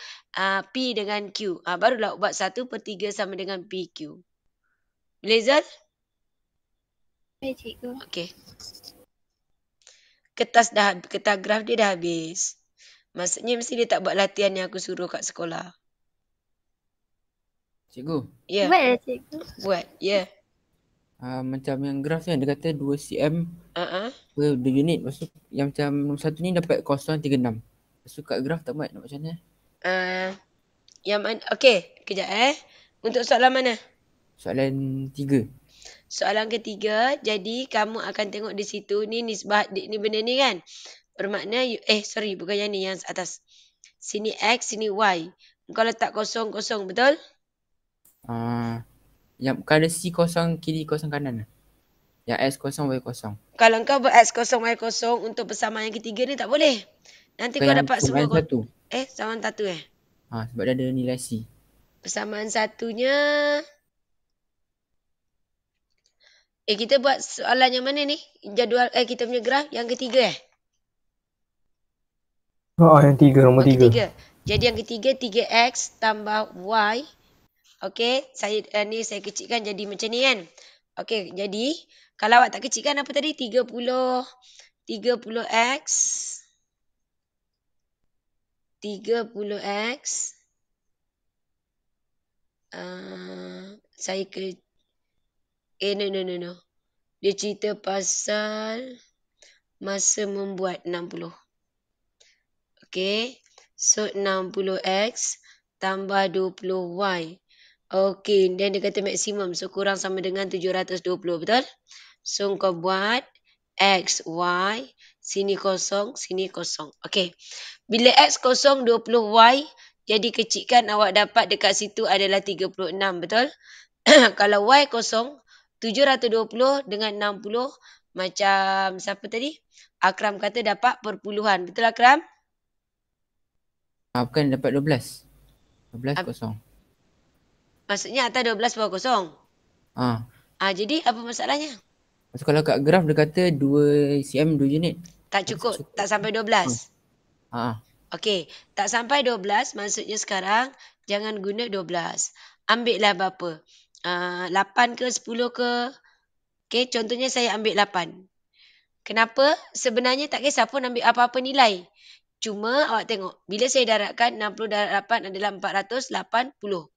P dengan Q. Barulah buat 1/3 sama dengan PQ. Boleh Zul? Baik cikgu. Okey. Kertas graf dia dah habis. Maksudnya mesti dia tak buat latihan yang aku suruh kat sekolah. Cikgu. Ya. Buat lah cikgu. Buat, ya. Macam yang graf tu yang dia kata 2 cm per unit. Lepas tu yang macam nombor 1 ni dapat 0.36. Lepas tu kat graf tak buat nak macam mana? Yang mana? Okey, kejap Untuk soalan mana? Soalan 3. Soalan ketiga, jadi kamu akan tengok di situ ni nisbah ni benda ni kan. Bermakna bukan yang ni, yang atas. Sini X, sini Y. Kau letak kosong, betul? Yang kalau C kosong kiri kosong kanan. Yang X kosong Y kosong. Kalau kau buat X kosong Y kosong untuk persamaan yang ketiga ni tak boleh. Nanti kau dapat semua satu. samaan satu sebab dia ada nilai C. Persamaan satunya. Kita buat soalan yang mana ni? Jadual kita punya graf yang ketiga yang tiga, nombor tiga. Jadi yang ketiga 3x tambah y. Okey, saya kecilkan jadi macam ni kan. Okey, jadi kalau awak tak kecilkan apa tadi? 30x 30x saya ke no. Dia cerita pasal masa membuat 60. Okey. So 60x tambah 20y. Okey, dan dia kata maksimum. So kurang sama dengan 720, betul? So kau buat x, y, sini kosong, sini kosong. Okey. Bila x kosong 20y, jadi kecilkan awak dapat dekat situ adalah 36, betul? Kalau y kosong 720 dengan 60 macam siapa tadi? Akram kata dapat perpuluhan. Betul Akram? Bukan dapat 12. 12 kosong. Maksudnya atas 12 bawah kosong. Jadi apa masalahnya? Maksud kalau kat graf dia kata 2 cm 2 unit. Tak cukup. Tak sampai 12. Okey, tak sampai 12 maksudnya sekarang jangan guna 12. Ambillah berapa? 8 ke 10 ke? Okey, contohnya saya ambil 8. Kenapa? Sebenarnya tak kisah pun ambil apa-apa nilai. Cuma awak tengok, bila saya darabkan 60 darab 8 adalah 480.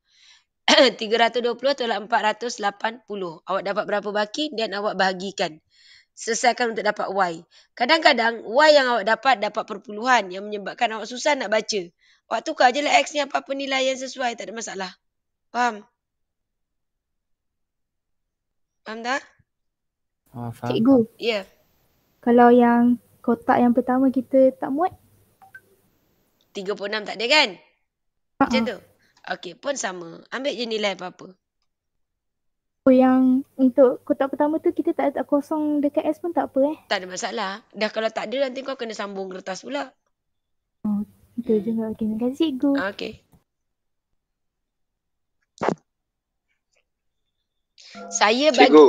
320 tolak 480. Awak dapat berapa baki dan awak bahagikan. Selesaikan untuk dapat y. Kadang-kadang y yang awak dapat perpuluhan yang menyebabkan awak susah nak baca. Awak tukar je lah x ni apa-apa nilai yang sesuai, tak ada masalah. Faham? Faham tak? Faham. Cikgu. Ya. Kalau yang kotak yang pertama kita tak muat? 36 tak ada kan? Macam tu. Okey, pun sama. Ambil je nilai apa-apa. Yang untuk kotak pertama tu kita tak letak kosong dekat S pun tak apa Tak ada masalah. Dah kalau tak ada nanti kau kena sambung kertas pula. Betul juga. Okey, terima kasih cikgu. Okey. Saya bagi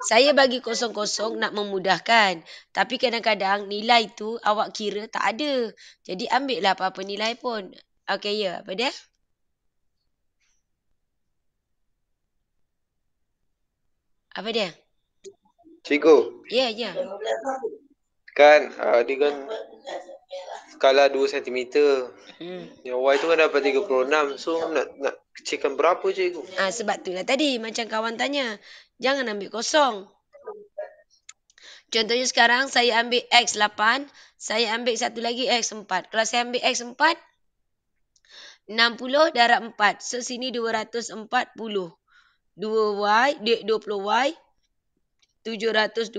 saya bagi kosong-kosong nak memudahkan. Tapi kadang-kadang nilai tu awak kira tak ada. Jadi ambil lah apa-apa nilai pun. Okey, ya. Apa dia? Apa dia? Cikgu. Ya. Kan dia kan skala 2 cm. Yang Y tu kan dapat 36. So nak kecilkan berapa cikgu? Sebab tu lah tadi macam kawan tanya. Jangan ambil kosong. Contohnya sekarang saya ambil X8. Saya ambil satu lagi X4. Kalau saya ambil X4, 60 darab 4. So sini 240. 20Y, 720.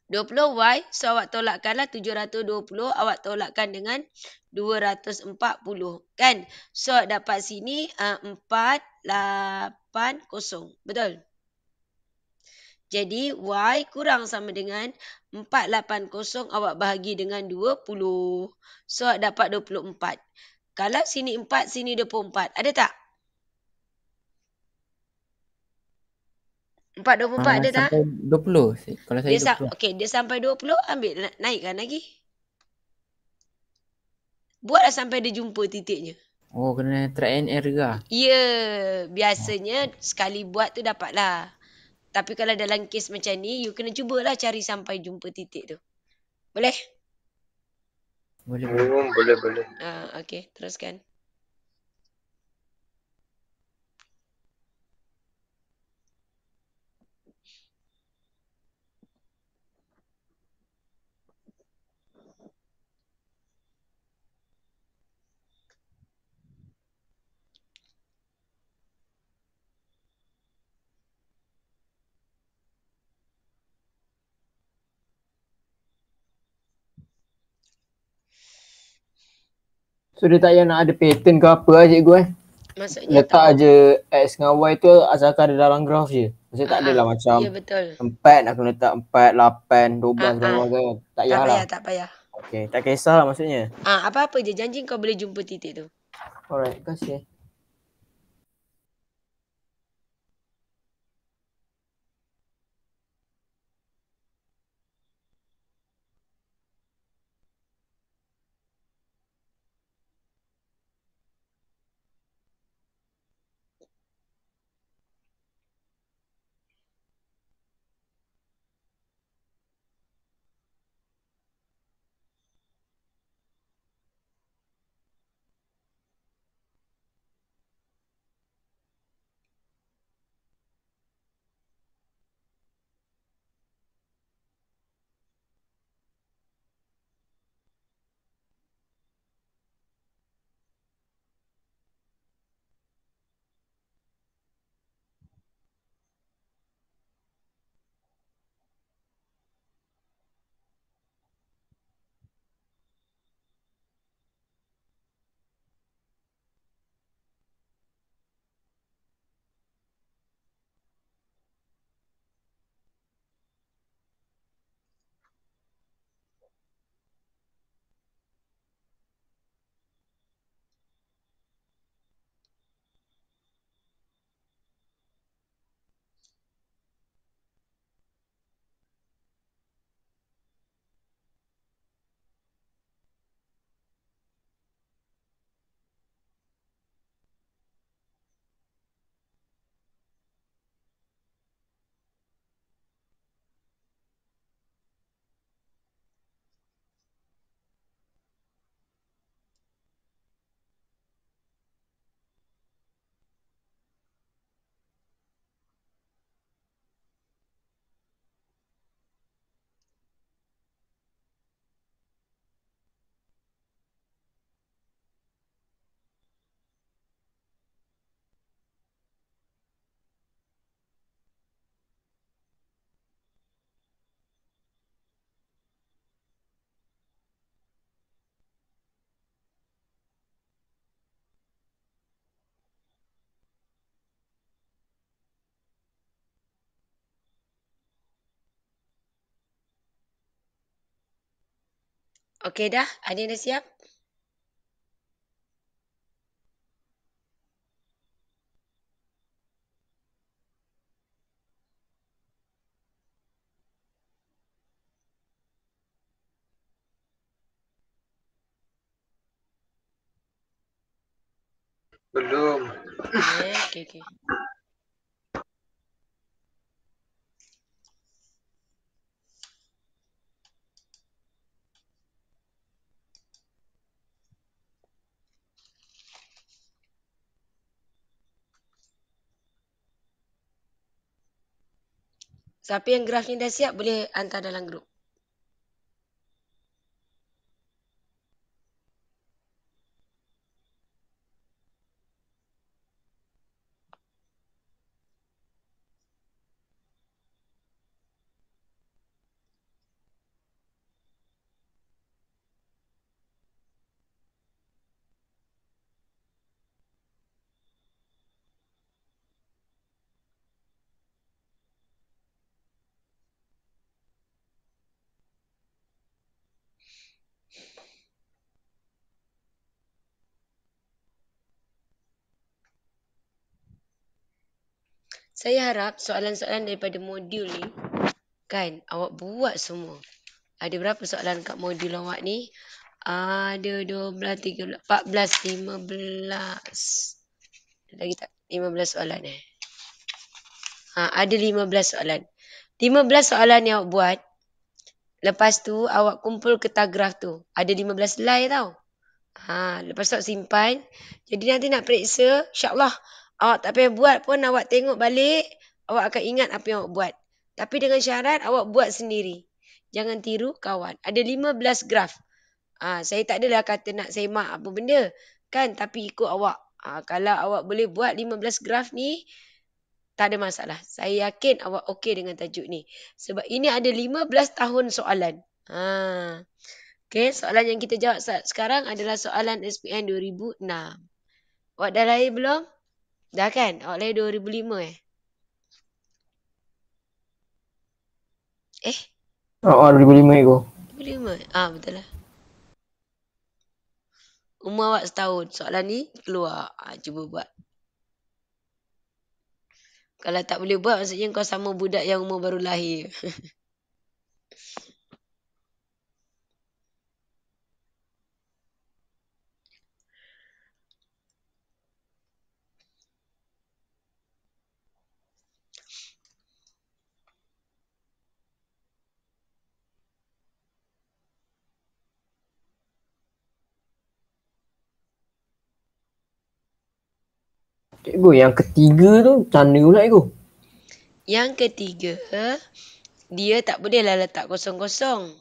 20Y, so awak tolakkanlah 720, awak tolakkan dengan 240. Kan? So dapat sini 480. Betul? Jadi Y kurang sama dengan 480 awak bahagi dengan 20. So dapat 24. Kalau sini 4, sini 24. Ada tak? 4, 24 ada tak? Sampai 20. Kalau saya 20. Okey, dia sampai 20, ambil naikkan lagi. Buatlah sampai dia jumpa titiknya. Kena try and error lah. Ya, biasanya sekali buat tu dapatlah. Tapi kalau dalam kes macam ni, you kena cubalah cari sampai jumpa titik tu. Boleh? Boleh. Okey, teruskan. So dia tak payah nak ada pattern ke apa lah cikgu Maksudnya letak aje X dengan Y tu asalkan ada dalam graf je. Maksudnya tak adalah macam ya, betul. 4 nak kena letak 4, 8, 12 sebagainya. Tak payah lah. Tak payah. Okey, tak kisah lah maksudnya. Apa-apa je, janji kau boleh jumpa titik tu. Alright, terima kasih. Okey dah? Ada yang dah siap? Belum. Okey. Siapa yang grafnya dah siap boleh hantar dalam grup. Saya harap soalan-soalan daripada modul ni kan awak buat semua. Ada berapa soalan kat modul awak ni? Ada 12, 13, 14, 15. Lagi tak? 15 soalan ada 15 soalan. 15 soalan yang awak buat. Lepas tu awak kumpul kertas graf tu. Ada 15 helai tau. Lepas tu awak simpan. Jadi nanti nak periksa, insya-Allah awak tak payah buat pun awak tengok balik, awak akan ingat apa yang awak buat. Tapi dengan syarat awak buat sendiri. Jangan tiru kawan. Ada 15 graf. Saya tak adalah kata nak semak apa benda. Kan? Tapi ikut awak. Kalau awak boleh buat 15 graf ni, tak ada masalah. Saya yakin awak okey dengan tajuk ni. Sebab ini ada 15 tahun soalan. Okey, soalan yang kita jawab sekarang adalah soalan SPM 2006. Awak dah lahir belum? Dah kan? Awak lahir 2005 2005 itu. 2005? Betul lah. Umur awak setahun. Soalan ni keluar. Cuba buat. Kalau tak boleh buat, maksudnya kau sama budak yang umur baru lahir. Cikgu, yang ketiga tu macam mana pula cikgu? Yang ketiga, dia tak bolehlah letak kosong-kosong.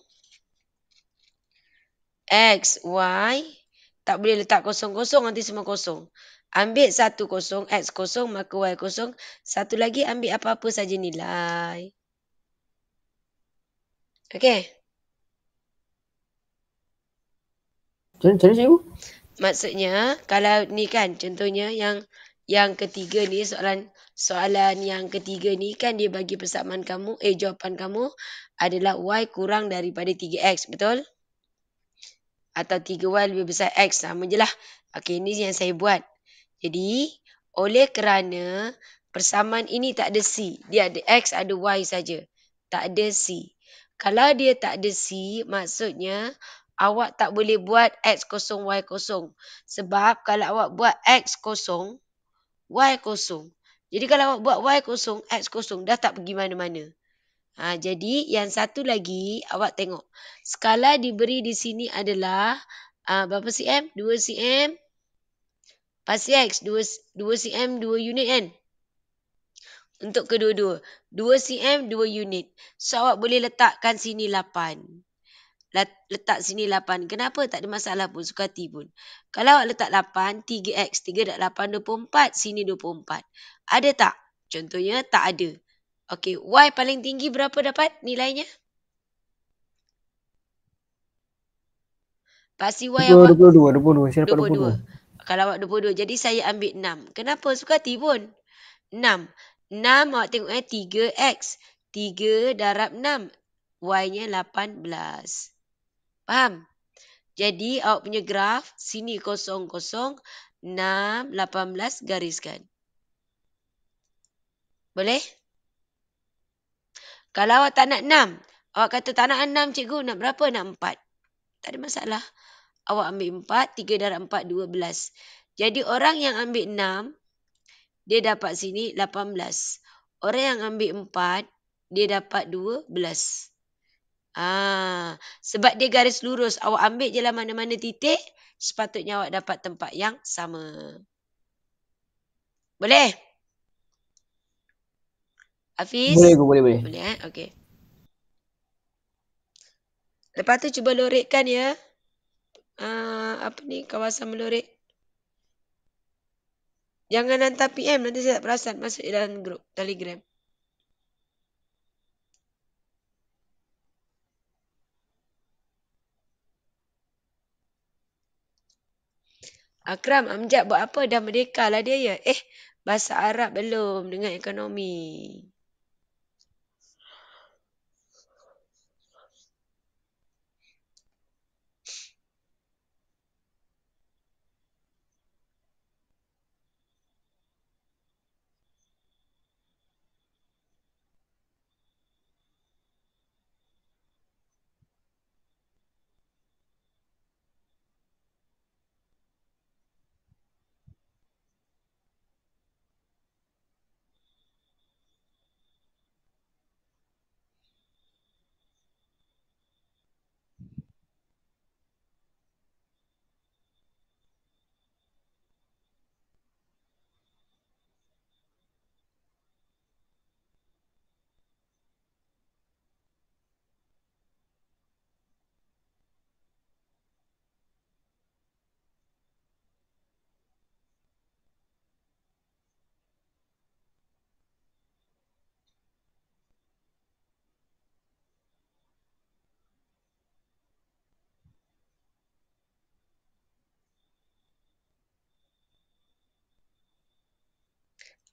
X, Y, tak boleh letak kosong-kosong, nanti semua kosong. Ambil satu kosong, X kosong, maka Y kosong. Satu lagi ambil apa-apa saja nilai. Okey. Macam mana cikgu? Maksudnya, kalau ni kan, contohnya yang ketiga ni, soalan yang ketiga ni kan dia bagi persamaan kamu, jawapan kamu adalah Y kurang daripada 3X, betul? Atau 3Y lebih besar X, sama je lah. Okey, ini yang saya buat. Jadi, oleh kerana persamaan ini tak ada C, dia ada X, ada Y saja. Tak ada C. Kalau dia tak ada C, maksudnya awak tak boleh buat X kosong, Y kosong. Sebab kalau awak buat X kosong, Y kosong. Jadi kalau awak buat Y kosong, X kosong, dah tak pergi mana-mana. Jadi yang satu lagi, awak tengok. Skala diberi di sini adalah berapa cm? 2 cm. Pasti X, 2 cm, 2 unit kan? Untuk kedua-dua. 2 cm, 2 unit. So, awak boleh letakkan sini 8. Letak sini 8. Kenapa? Tak ada masalah pun, suka hati pun. Kalau awak letak 8, 3X, 3 dah 8, 24. Sini 24. Ada tak? Contohnya, tak ada. Okey, Y paling tinggi berapa dapat nilainya? Pasti Y awak 22. Saya dapat 22. Kalau awak 22, jadi saya ambil 6. Kenapa? Suka hati pun. 6. 6 awak tengok 3X. 3 darab 6. Y-nya 18. Faham? Jadi awak punya graf, sini 0, 0, 6, 18 gariskan. Boleh? Kalau awak tak nak 6, awak kata tak nak 6 cikgu, nak berapa? Nak 4. Tak ada masalah. Awak ambil 4, 3 darab 4, 12. Jadi orang yang ambil 6, dia dapat sini 18. Orang yang ambil 4, dia dapat 12. Sebab dia garis lurus, awak ambil je lah mana-mana titik, sepatutnya awak dapat tempat yang sama. Boleh? Hafiz? Boleh. Boleh, okey. Lepas tu cuba lorekkan ya. Kawasan melorek. Jangan hantar PM, nanti saya tak perasan masuk dalam grup Telegram. Akram, Amjad buat apa? Dah merdeka lah dia ya. Bahasa Arab belum dengan ekonomi.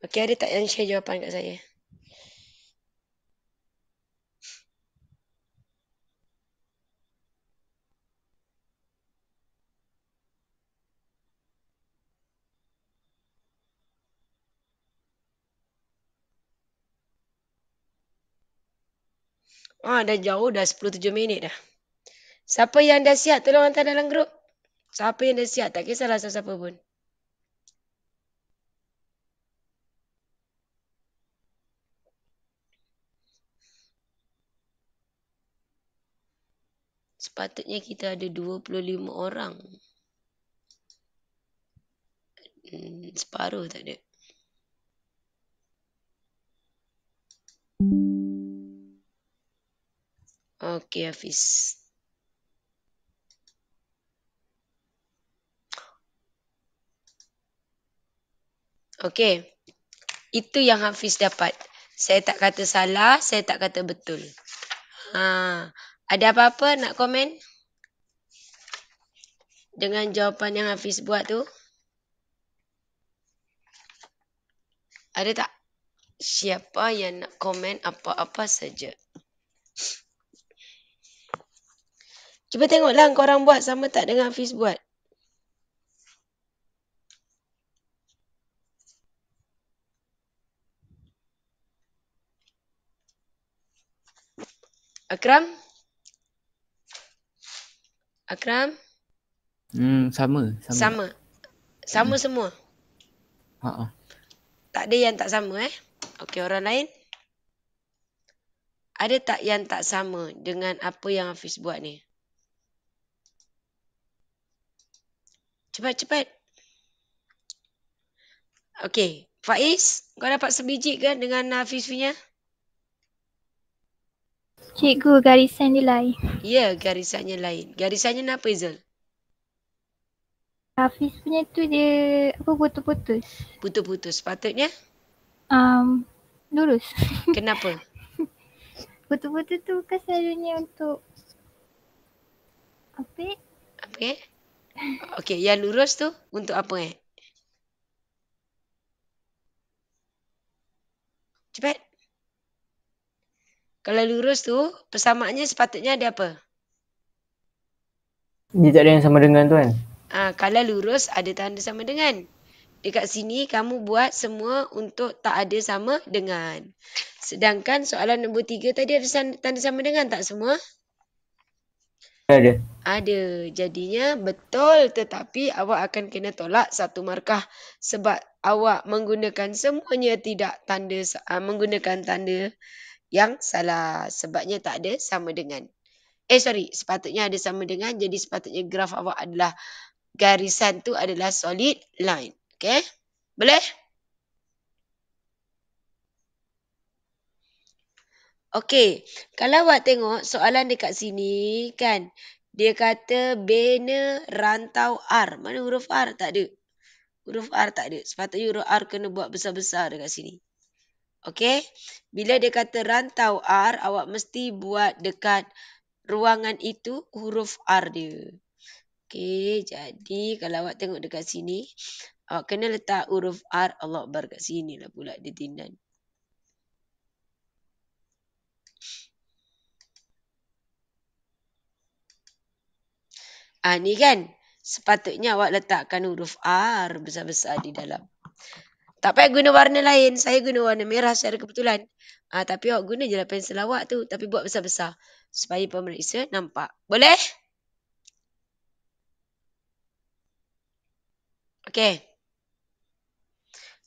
Okey, ada tak yang share jawapan kat saya? Dah jauh dah 17 minit dah. Siapa yang dah siap tolong hantar dalam grup. Siapa yang dah siap tak kisahlah siapa pun. Sepatutnya kita ada 25 orang. Separuh tak ada. Okey Hafiz. Okey. Itu yang Hafiz dapat. Saya tak kata salah, saya tak kata betul. Ada apa-apa nak komen? Dengan jawapan yang Hafiz buat tu? Ada tak? Siapa yang nak komen apa-apa saja? Cuba tengoklah korang buat sama tak dengan Hafiz buat. Akram? Akram? Sama. Sama semua? Tak ada yang tak sama Okey, orang lain? Ada tak yang tak sama dengan apa yang Hafiz buat ni? Cepat. Okey, Faiz, kau dapat sebiji ke dengan Hafiz punya? Cikgu, garisan dia lain. Ya, garisannya lain. Garisannya apa, Izul? Hafiz punya tu dia putus-putus. Putus-putus. Patutnya? Lurus. Kenapa? Putus-putus tu kan selalunya untuk apa? Okey, yang lurus tu untuk apa Cepat. Kalau lurus tu, persamaannya sepatutnya ada apa? Dia tak ada yang sama dengan tu kan? Kalau lurus ada tanda sama dengan. Dekat sini kamu buat semua untuk tak ada sama dengan. Sedangkan soalan nombor 3 tadi ada tanda sama dengan tak semua? Ada. Ada. Jadinya betul, tetapi awak akan kena tolak 1 markah sebab awak menggunakan semuanya tidak menggunakan tanda yang salah. Sebabnya tak ada sama dengan. Sepatutnya ada sama dengan. Jadi sepatutnya graf awak adalah garisan tu adalah solid line. Okey? Boleh? Okey. Kalau awak tengok soalan dekat sini kan. Dia kata bina rantau R. Mana huruf R? Tak ada. Huruf R tak ada. Sepatutnya huruf R kena buat besar-besar dekat sini. Okey? Bila dia kata rantau R, awak mesti buat dekat ruangan itu huruf R dia. Okey, jadi kalau awak tengok dekat sini, awak kena letak huruf R, Allah Akbar kat sini lah pula dia tindan. Ni kan, sepatutnya awak letakkan huruf R besar-besar di dalam. Tak payah guna warna lain. Saya guna warna merah secara kebetulan. Tapi awak guna je lah pensel awak tu. Tapi buat besar-besar. Supaya pemeriksa nampak. Boleh? Okey.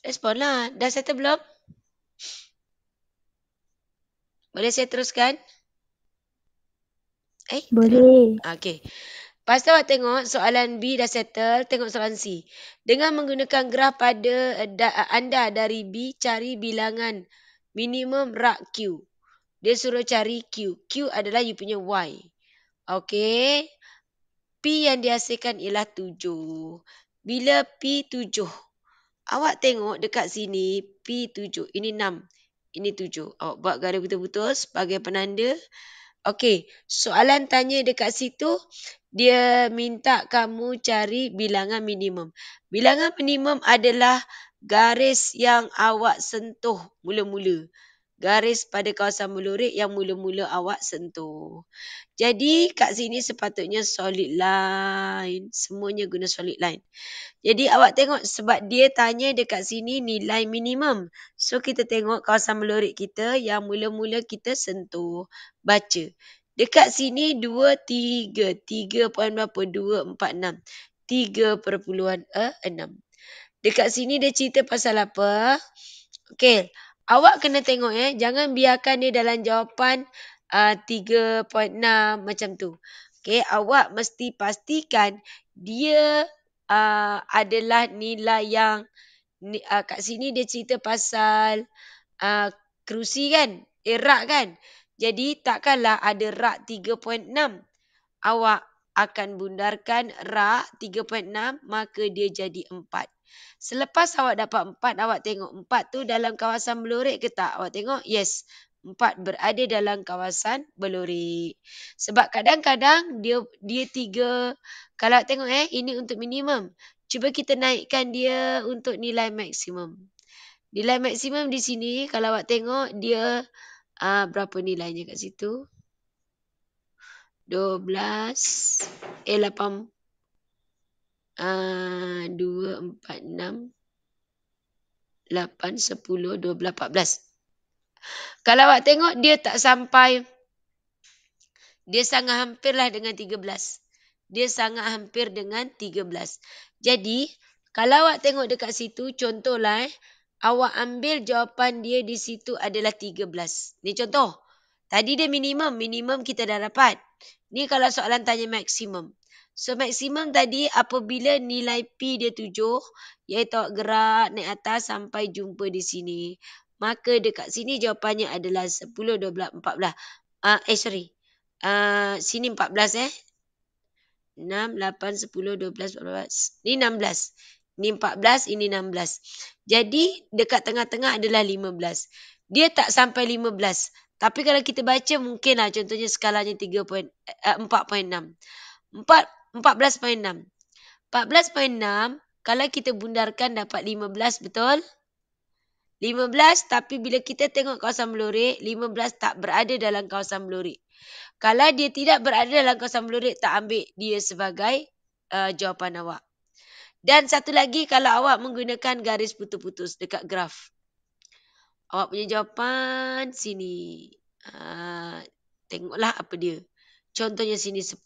Respon lah. Dah settle belum? Boleh saya teruskan? Boleh. Okey. Lepas tu awak tengok soalan B dah settle. Tengok soalan C. Dengan menggunakan graf pada anda dari B, cari bilangan minimum rak Q. Dia suruh cari Q. Q adalah you punya Y. Okey. P yang dihasilkan ialah 7. Bila P 7. Awak tengok dekat sini P 7. Ini 6. Ini 7. Awak buat garis putus-putus sebagai penanda. Okey. Soalan tanya dekat situ. Dia minta kamu cari bilangan minimum. Bilangan minimum adalah garis yang awak sentuh mula-mula. garis pada kawasan melurik yang mula-mula awak sentuh. Jadi kat sini sepatutnya solid line. Semuanya guna solid line. Jadi awak tengok sebab dia tanya dekat sini nilai minimum. So kita tengok kawasan melurik kita yang mula-mula kita sentuh. Baca. Dekat sini 2, 3. 3 poin berapa? 2, 4, 6. 3,6. Dekat sini dia cerita pasal apa? Okey. Awak kena tengok jangan biarkan dia dalam jawapan 3.6 macam tu. Okey, awak mesti pastikan dia adalah nilai yang kat sini dia cerita pasal kerusi kan? Rak kan? Jadi takkanlah ada rak 3.6. Awak akan bundarkan rak 3.6 maka dia jadi 4. Selepas awak dapat 4, awak tengok 4 tu dalam kawasan belurik ke tak? Awak tengok, yes. 4 berada dalam kawasan belurik. Sebab kadang-kadang dia 3. Kalau tengok ini untuk minimum. Cuba kita naikkan dia untuk nilai maksimum. Nilai maksimum di sini kalau awak tengok dia berapa nilainya kat situ? 12 8 2, 4, 6 8, 10, 12, 14. Kalau awak tengok dia tak sampai, dia sangat hampirlah dengan 13. Dia sangat hampir dengan 13. Jadi kalau awak tengok dekat situ, contohlah awak ambil jawapan dia di situ adalah 13. Ni contoh. Tadi dia minimum kita dah dapat. Ni kalau soalan tanya maksimum. So maksimum tadi apabila nilai P dia 7, iaitu awak gerak naik atas sampai jumpa di sini. Maka dekat sini jawapannya adalah 10, 12, 14. Sini 14 6, 8, 10, 12, 14. Ni 16. Ni 14, ini 16. Jadi dekat tengah-tengah adalah 15. Dia tak sampai 15. Tapi kalau kita baca mungkinlah contohnya skalanya 4.6. 14.6. 14.6 kalau kita bundarkan dapat 15, betul? 15 tapi bila kita tengok kawasan melurik, 15 tak berada dalam kawasan melurik. Kalau dia tidak berada dalam kawasan melurik, tak ambil dia sebagai jawapan awak. Dan satu lagi kalau awak menggunakan garis putus-putus dekat graf. Awak punya jawapan sini. Tengoklah apa dia. Contohnya sini 10.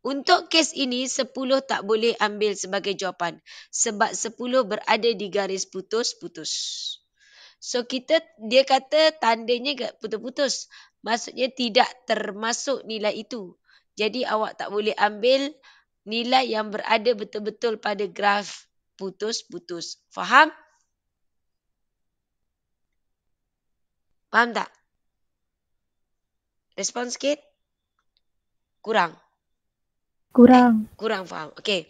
Untuk kes ini 10 tak boleh ambil sebagai jawapan. Sebab 10 berada di garis putus-putus. So dia kata tandanya putus-putus. Maksudnya tidak termasuk nilai itu. Jadi awak tak boleh ambil nilai yang berada betul-betul pada graf putus-putus. Faham? Faham tak? Respon sikit? Kurang faham. Okey.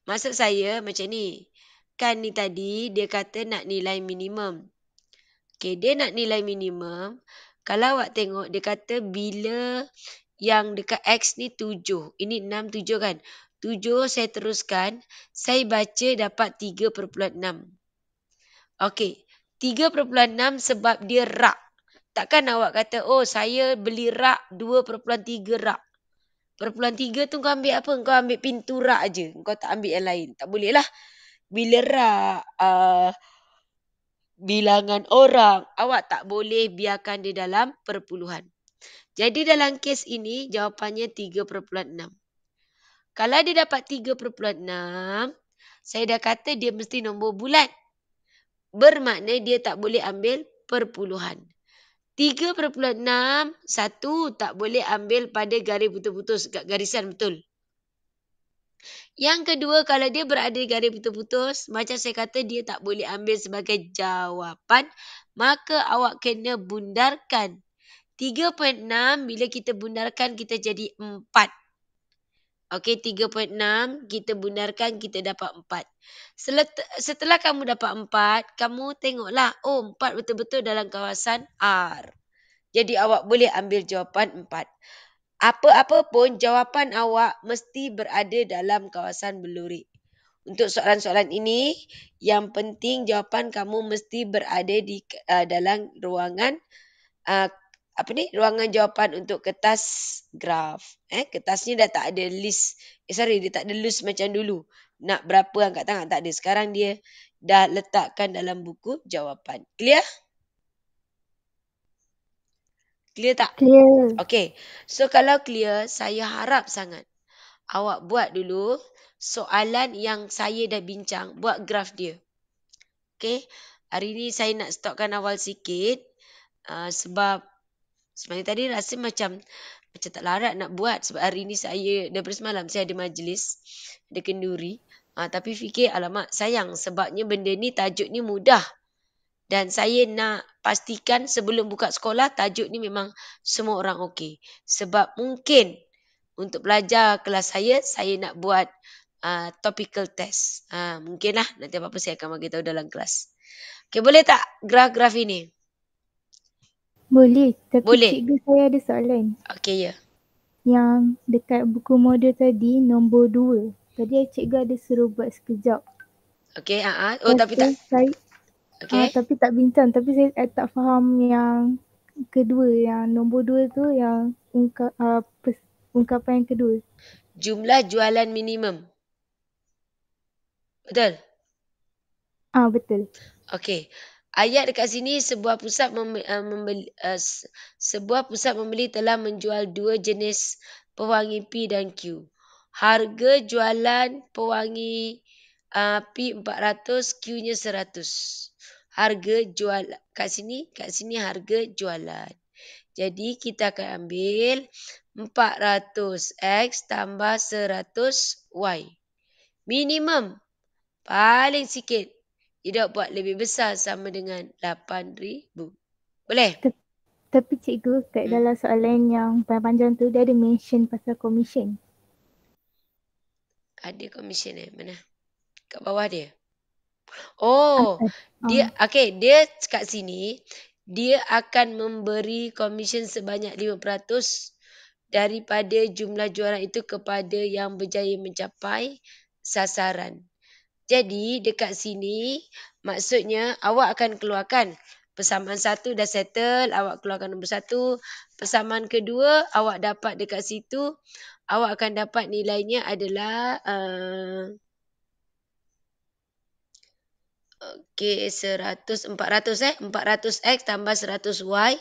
Maksud saya macam ni. Kan ni tadi dia kata nak nilai minimum. Okey, dia nak nilai minimum. Kalau awak tengok dia kata bila yang dekat X ni 7. Ini 6, 7 kan. 7 saya teruskan. Saya baca dapat 3.6. Okey. 3.6 sebab dia rak. Takkan awak kata, oh saya beli rak 2.3 rak. 0.3 tu kau ambil apa? Kau ambil pintu rak je. Kau tak ambil yang lain. Tak boleh lah. Bila rak bilangan orang, awak tak boleh biarkan dia dalam perpuluhan. Jadi dalam kes ini jawapannya 3.6. Kalau dia dapat 3.6, saya dah kata dia mesti nombor bulat. Bermakna dia tak boleh ambil perpuluhan. 3.6, 1 tak boleh ambil pada garis putus-putus, kat garisan betul. Yang kedua, kalau dia berada di garis putus-putus, macam saya kata dia tak boleh ambil sebagai jawapan, maka awak kena bundarkan. 3.6 bila kita bundarkan kita jadi 4. Okey, 3.6 kita bundarkan kita dapat 4. Setelah kamu dapat 4, kamu tengoklah, oh 4 betul-betul dalam kawasan R. Jadi awak boleh ambil jawapan 4. Apa-apa pun jawapan awak mesti berada dalam kawasan belurik. Untuk soalan-soalan ini, yang penting jawapan kamu mesti berada di dalam ruangan ruangan jawapan untuk kertas graf. Kertasnya dah tak ada list. Dia tak ada list macam dulu. Nak berapa angkat tangan tak ada. Sekarang dia dah letakkan dalam buku jawapan. Clear? Clear tak? Clear. Okay. So kalau clear, saya harap sangat awak buat dulu soalan yang saya dah bincang, buat graf dia. Okay. Hari ni saya nak stopkan awal sikit sebab sebenarnya tadi rasa macam tak larat nak buat sebab hari ni saya daripada semalam saya ada majlis, ada kenduri. Tapi fikir alamak sayang sebabnya benda ni tajuk ni mudah. Dan saya nak pastikan sebelum buka sekolah tajuk ni memang semua orang okey. Sebab mungkin untuk pelajar kelas saya nak buat topical test. Mungkinlah nanti apa-apa saya akan bagi tahu dalam kelas. Okey, boleh tak graf-graf ini? Boleh, tapi Boleh. cikgu saya ada soalan. Okey, ya. Yang dekat buku modul tadi, nombor 2. Tadi cikgu ada suruh buat sekejap. Okey, tapi tak. Tapi tak bincang. Tapi saya tak faham yang kedua, yang nombor 2 tu yang ungkapan yang kedua. Jumlah jualan minimum. Betul? Betul. Okey. Ayat dekat sini sebuah pusat membeli telah menjual 2 jenis pewangi P dan Q. Harga jualan pewangi P 400, Q-nya 100. Harga jual kat sini harga jualan. Jadi kita akan ambil 400X tambah 100Y. Minimum paling sikit tidak buat lebih besar sama dengan 8,000. Boleh? Tapi cikgu kat dalam soalan yang panjang tu dia ada mention pasal commission. Ada commission mana? Kat bawah dia. Oh, dia kat sini dia akan memberi komisen sebanyak 5% daripada jumlah jualan itu kepada yang berjaya mencapai sasaran. Jadi dekat sini maksudnya awak akan keluarkan persamaan 1 dah settle, awak keluarkan nombor 1. Persamaan kedua awak dapat dekat situ, awak akan dapat nilainya adalah 400X tambah 100Y.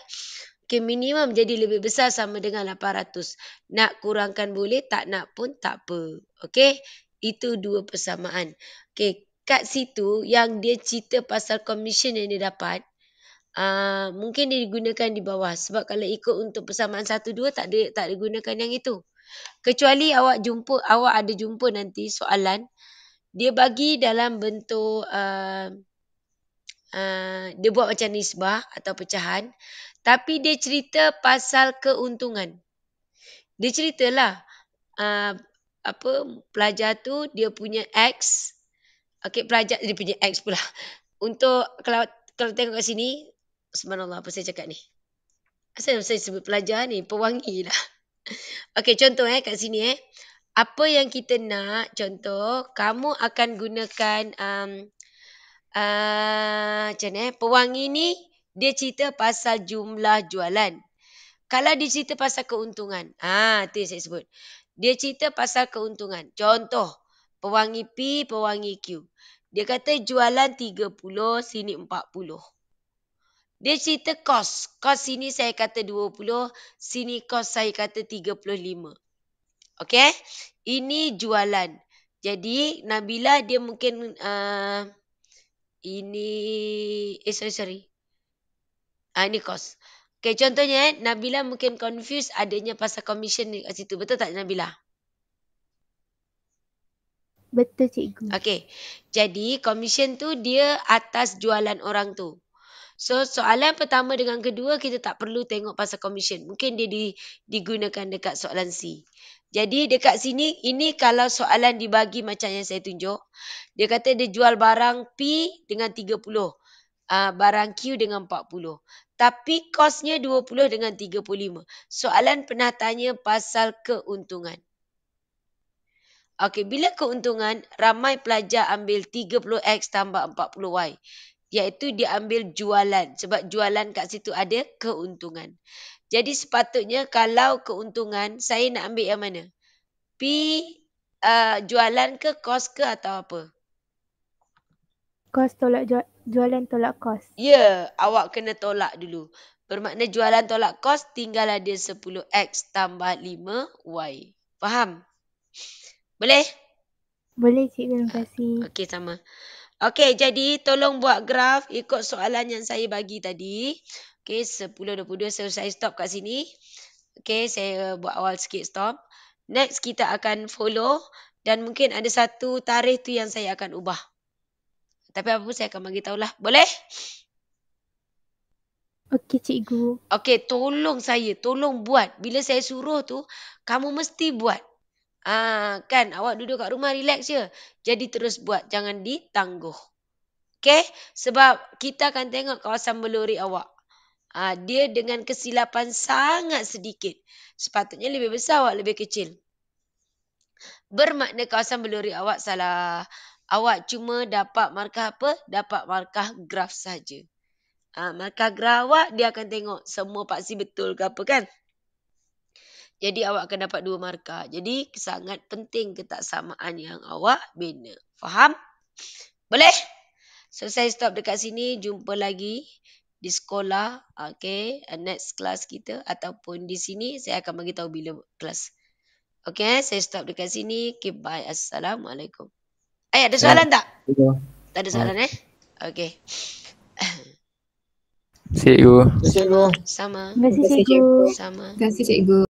Minimum jadi lebih besar sama dengan 800. Nak kurangkan boleh, tak nak pun tak apa. Itu 2 persamaan. Kat situ yang dia cerita pasal komisen yang dia dapat, mungkin dia digunakan di bawah. Sebab kalau ikut untuk persamaan 1, 2 tak digunakan yang itu. Kecuali awak ada jumpa nanti soalan dia bagi dalam bentuk dia buat macam nisbah atau pecahan, tapi dia cerita pasal keuntungan. Dia ceritalah pelajar tu dia punya X. Pelajar dia punya X pula. Untuk kalau tengok kat sini, subhanallah apa saya cakap ni. Asal saya sebut pelajar ni, pewangi lah. Contoh kat sini apa yang kita nak, contoh kamu akan gunakan pewangi ni dia cerita pasal jumlah jualan. Kalau dia cerita pasal keuntungan, tu yang saya sebut. Dia cerita pasal keuntungan. Contoh, pewangi P, pewangi Q. Dia kata jualan 30, sini 40. Dia cerita kos. Kos sini saya kata 20, sini kos saya kata 35. Ini jualan. Jadi Nabila dia mungkin ini kos. Contohnya Nabila mungkin confuse adanya pasal commission kat situ. Betul tak Nabila? Betul cikgu. Jadi commission tu dia atas jualan orang tu. So soalan pertama dengan kedua kita tak perlu tengok pasal commission. Mungkin dia digunakan dekat soalan C. Jadi dekat sini ini kalau soalan dibagi macam yang saya tunjuk. Dia kata dia jual barang P dengan 30. Barang Q dengan 40. Tapi kosnya 20 dengan 35. Soalan pernah tanya pasal keuntungan. Okey, bila keuntungan ramai pelajar ambil 30x tambah 40y. Iaitu dia ambil jualan. Sebab jualan kat situ ada keuntungan. Jadi sepatutnya kalau keuntungan, saya nak ambil yang mana? P jualan ke, kos ke atau apa? Kos tolak jualan tolak kos. Ya, awak kena tolak dulu. Bermakna jualan tolak kos tinggal ada 10x tambah 5y. Faham? Boleh? Boleh cikgu, terima kasih. Okey, sama. Okey, jadi tolong buat graf ikut soalan yang saya bagi tadi. Okey, 10.22 saya stop kat sini. Okey, saya buat awal sikit stop. Next kita akan follow dan mungkin ada satu tarikh tu yang saya akan ubah. Tapi apa pun saya akan bagi tahulah. Boleh? Okey cikgu. Okey, tolong buat. Bila saya suruh tu, kamu mesti buat. Kan awak duduk kat rumah relax je. Jadi terus buat, jangan ditangguh. Okey, sebab kita akan tengok kawasan beluri awak. Dia dengan kesilapan sangat sedikit. Sepatutnya lebih besar, awak lebih kecil. Bermakna kawasan beluri awak salah. Awak cuma dapat markah apa? Dapat markah graf saja. Markah graf awak, dia akan tengok semua paksi betul ke apa kan? Jadi awak akan dapat 2 markah. Jadi sangat penting ketaksamaan yang awak bina. Faham? Boleh? So saya stop dekat sini. Jumpa lagi di sekolah. Okay. Next class kita. Ataupun di sini saya akan bagi tahu bila kelas. Okay. Saya stop dekat sini. Okay. Bye. Assalamualaikum. Ada soalan tak? Tak ada soalan Okay. Cikgu. Sama. Terima kasih cikgu. Sama. Terima kasih cikgu.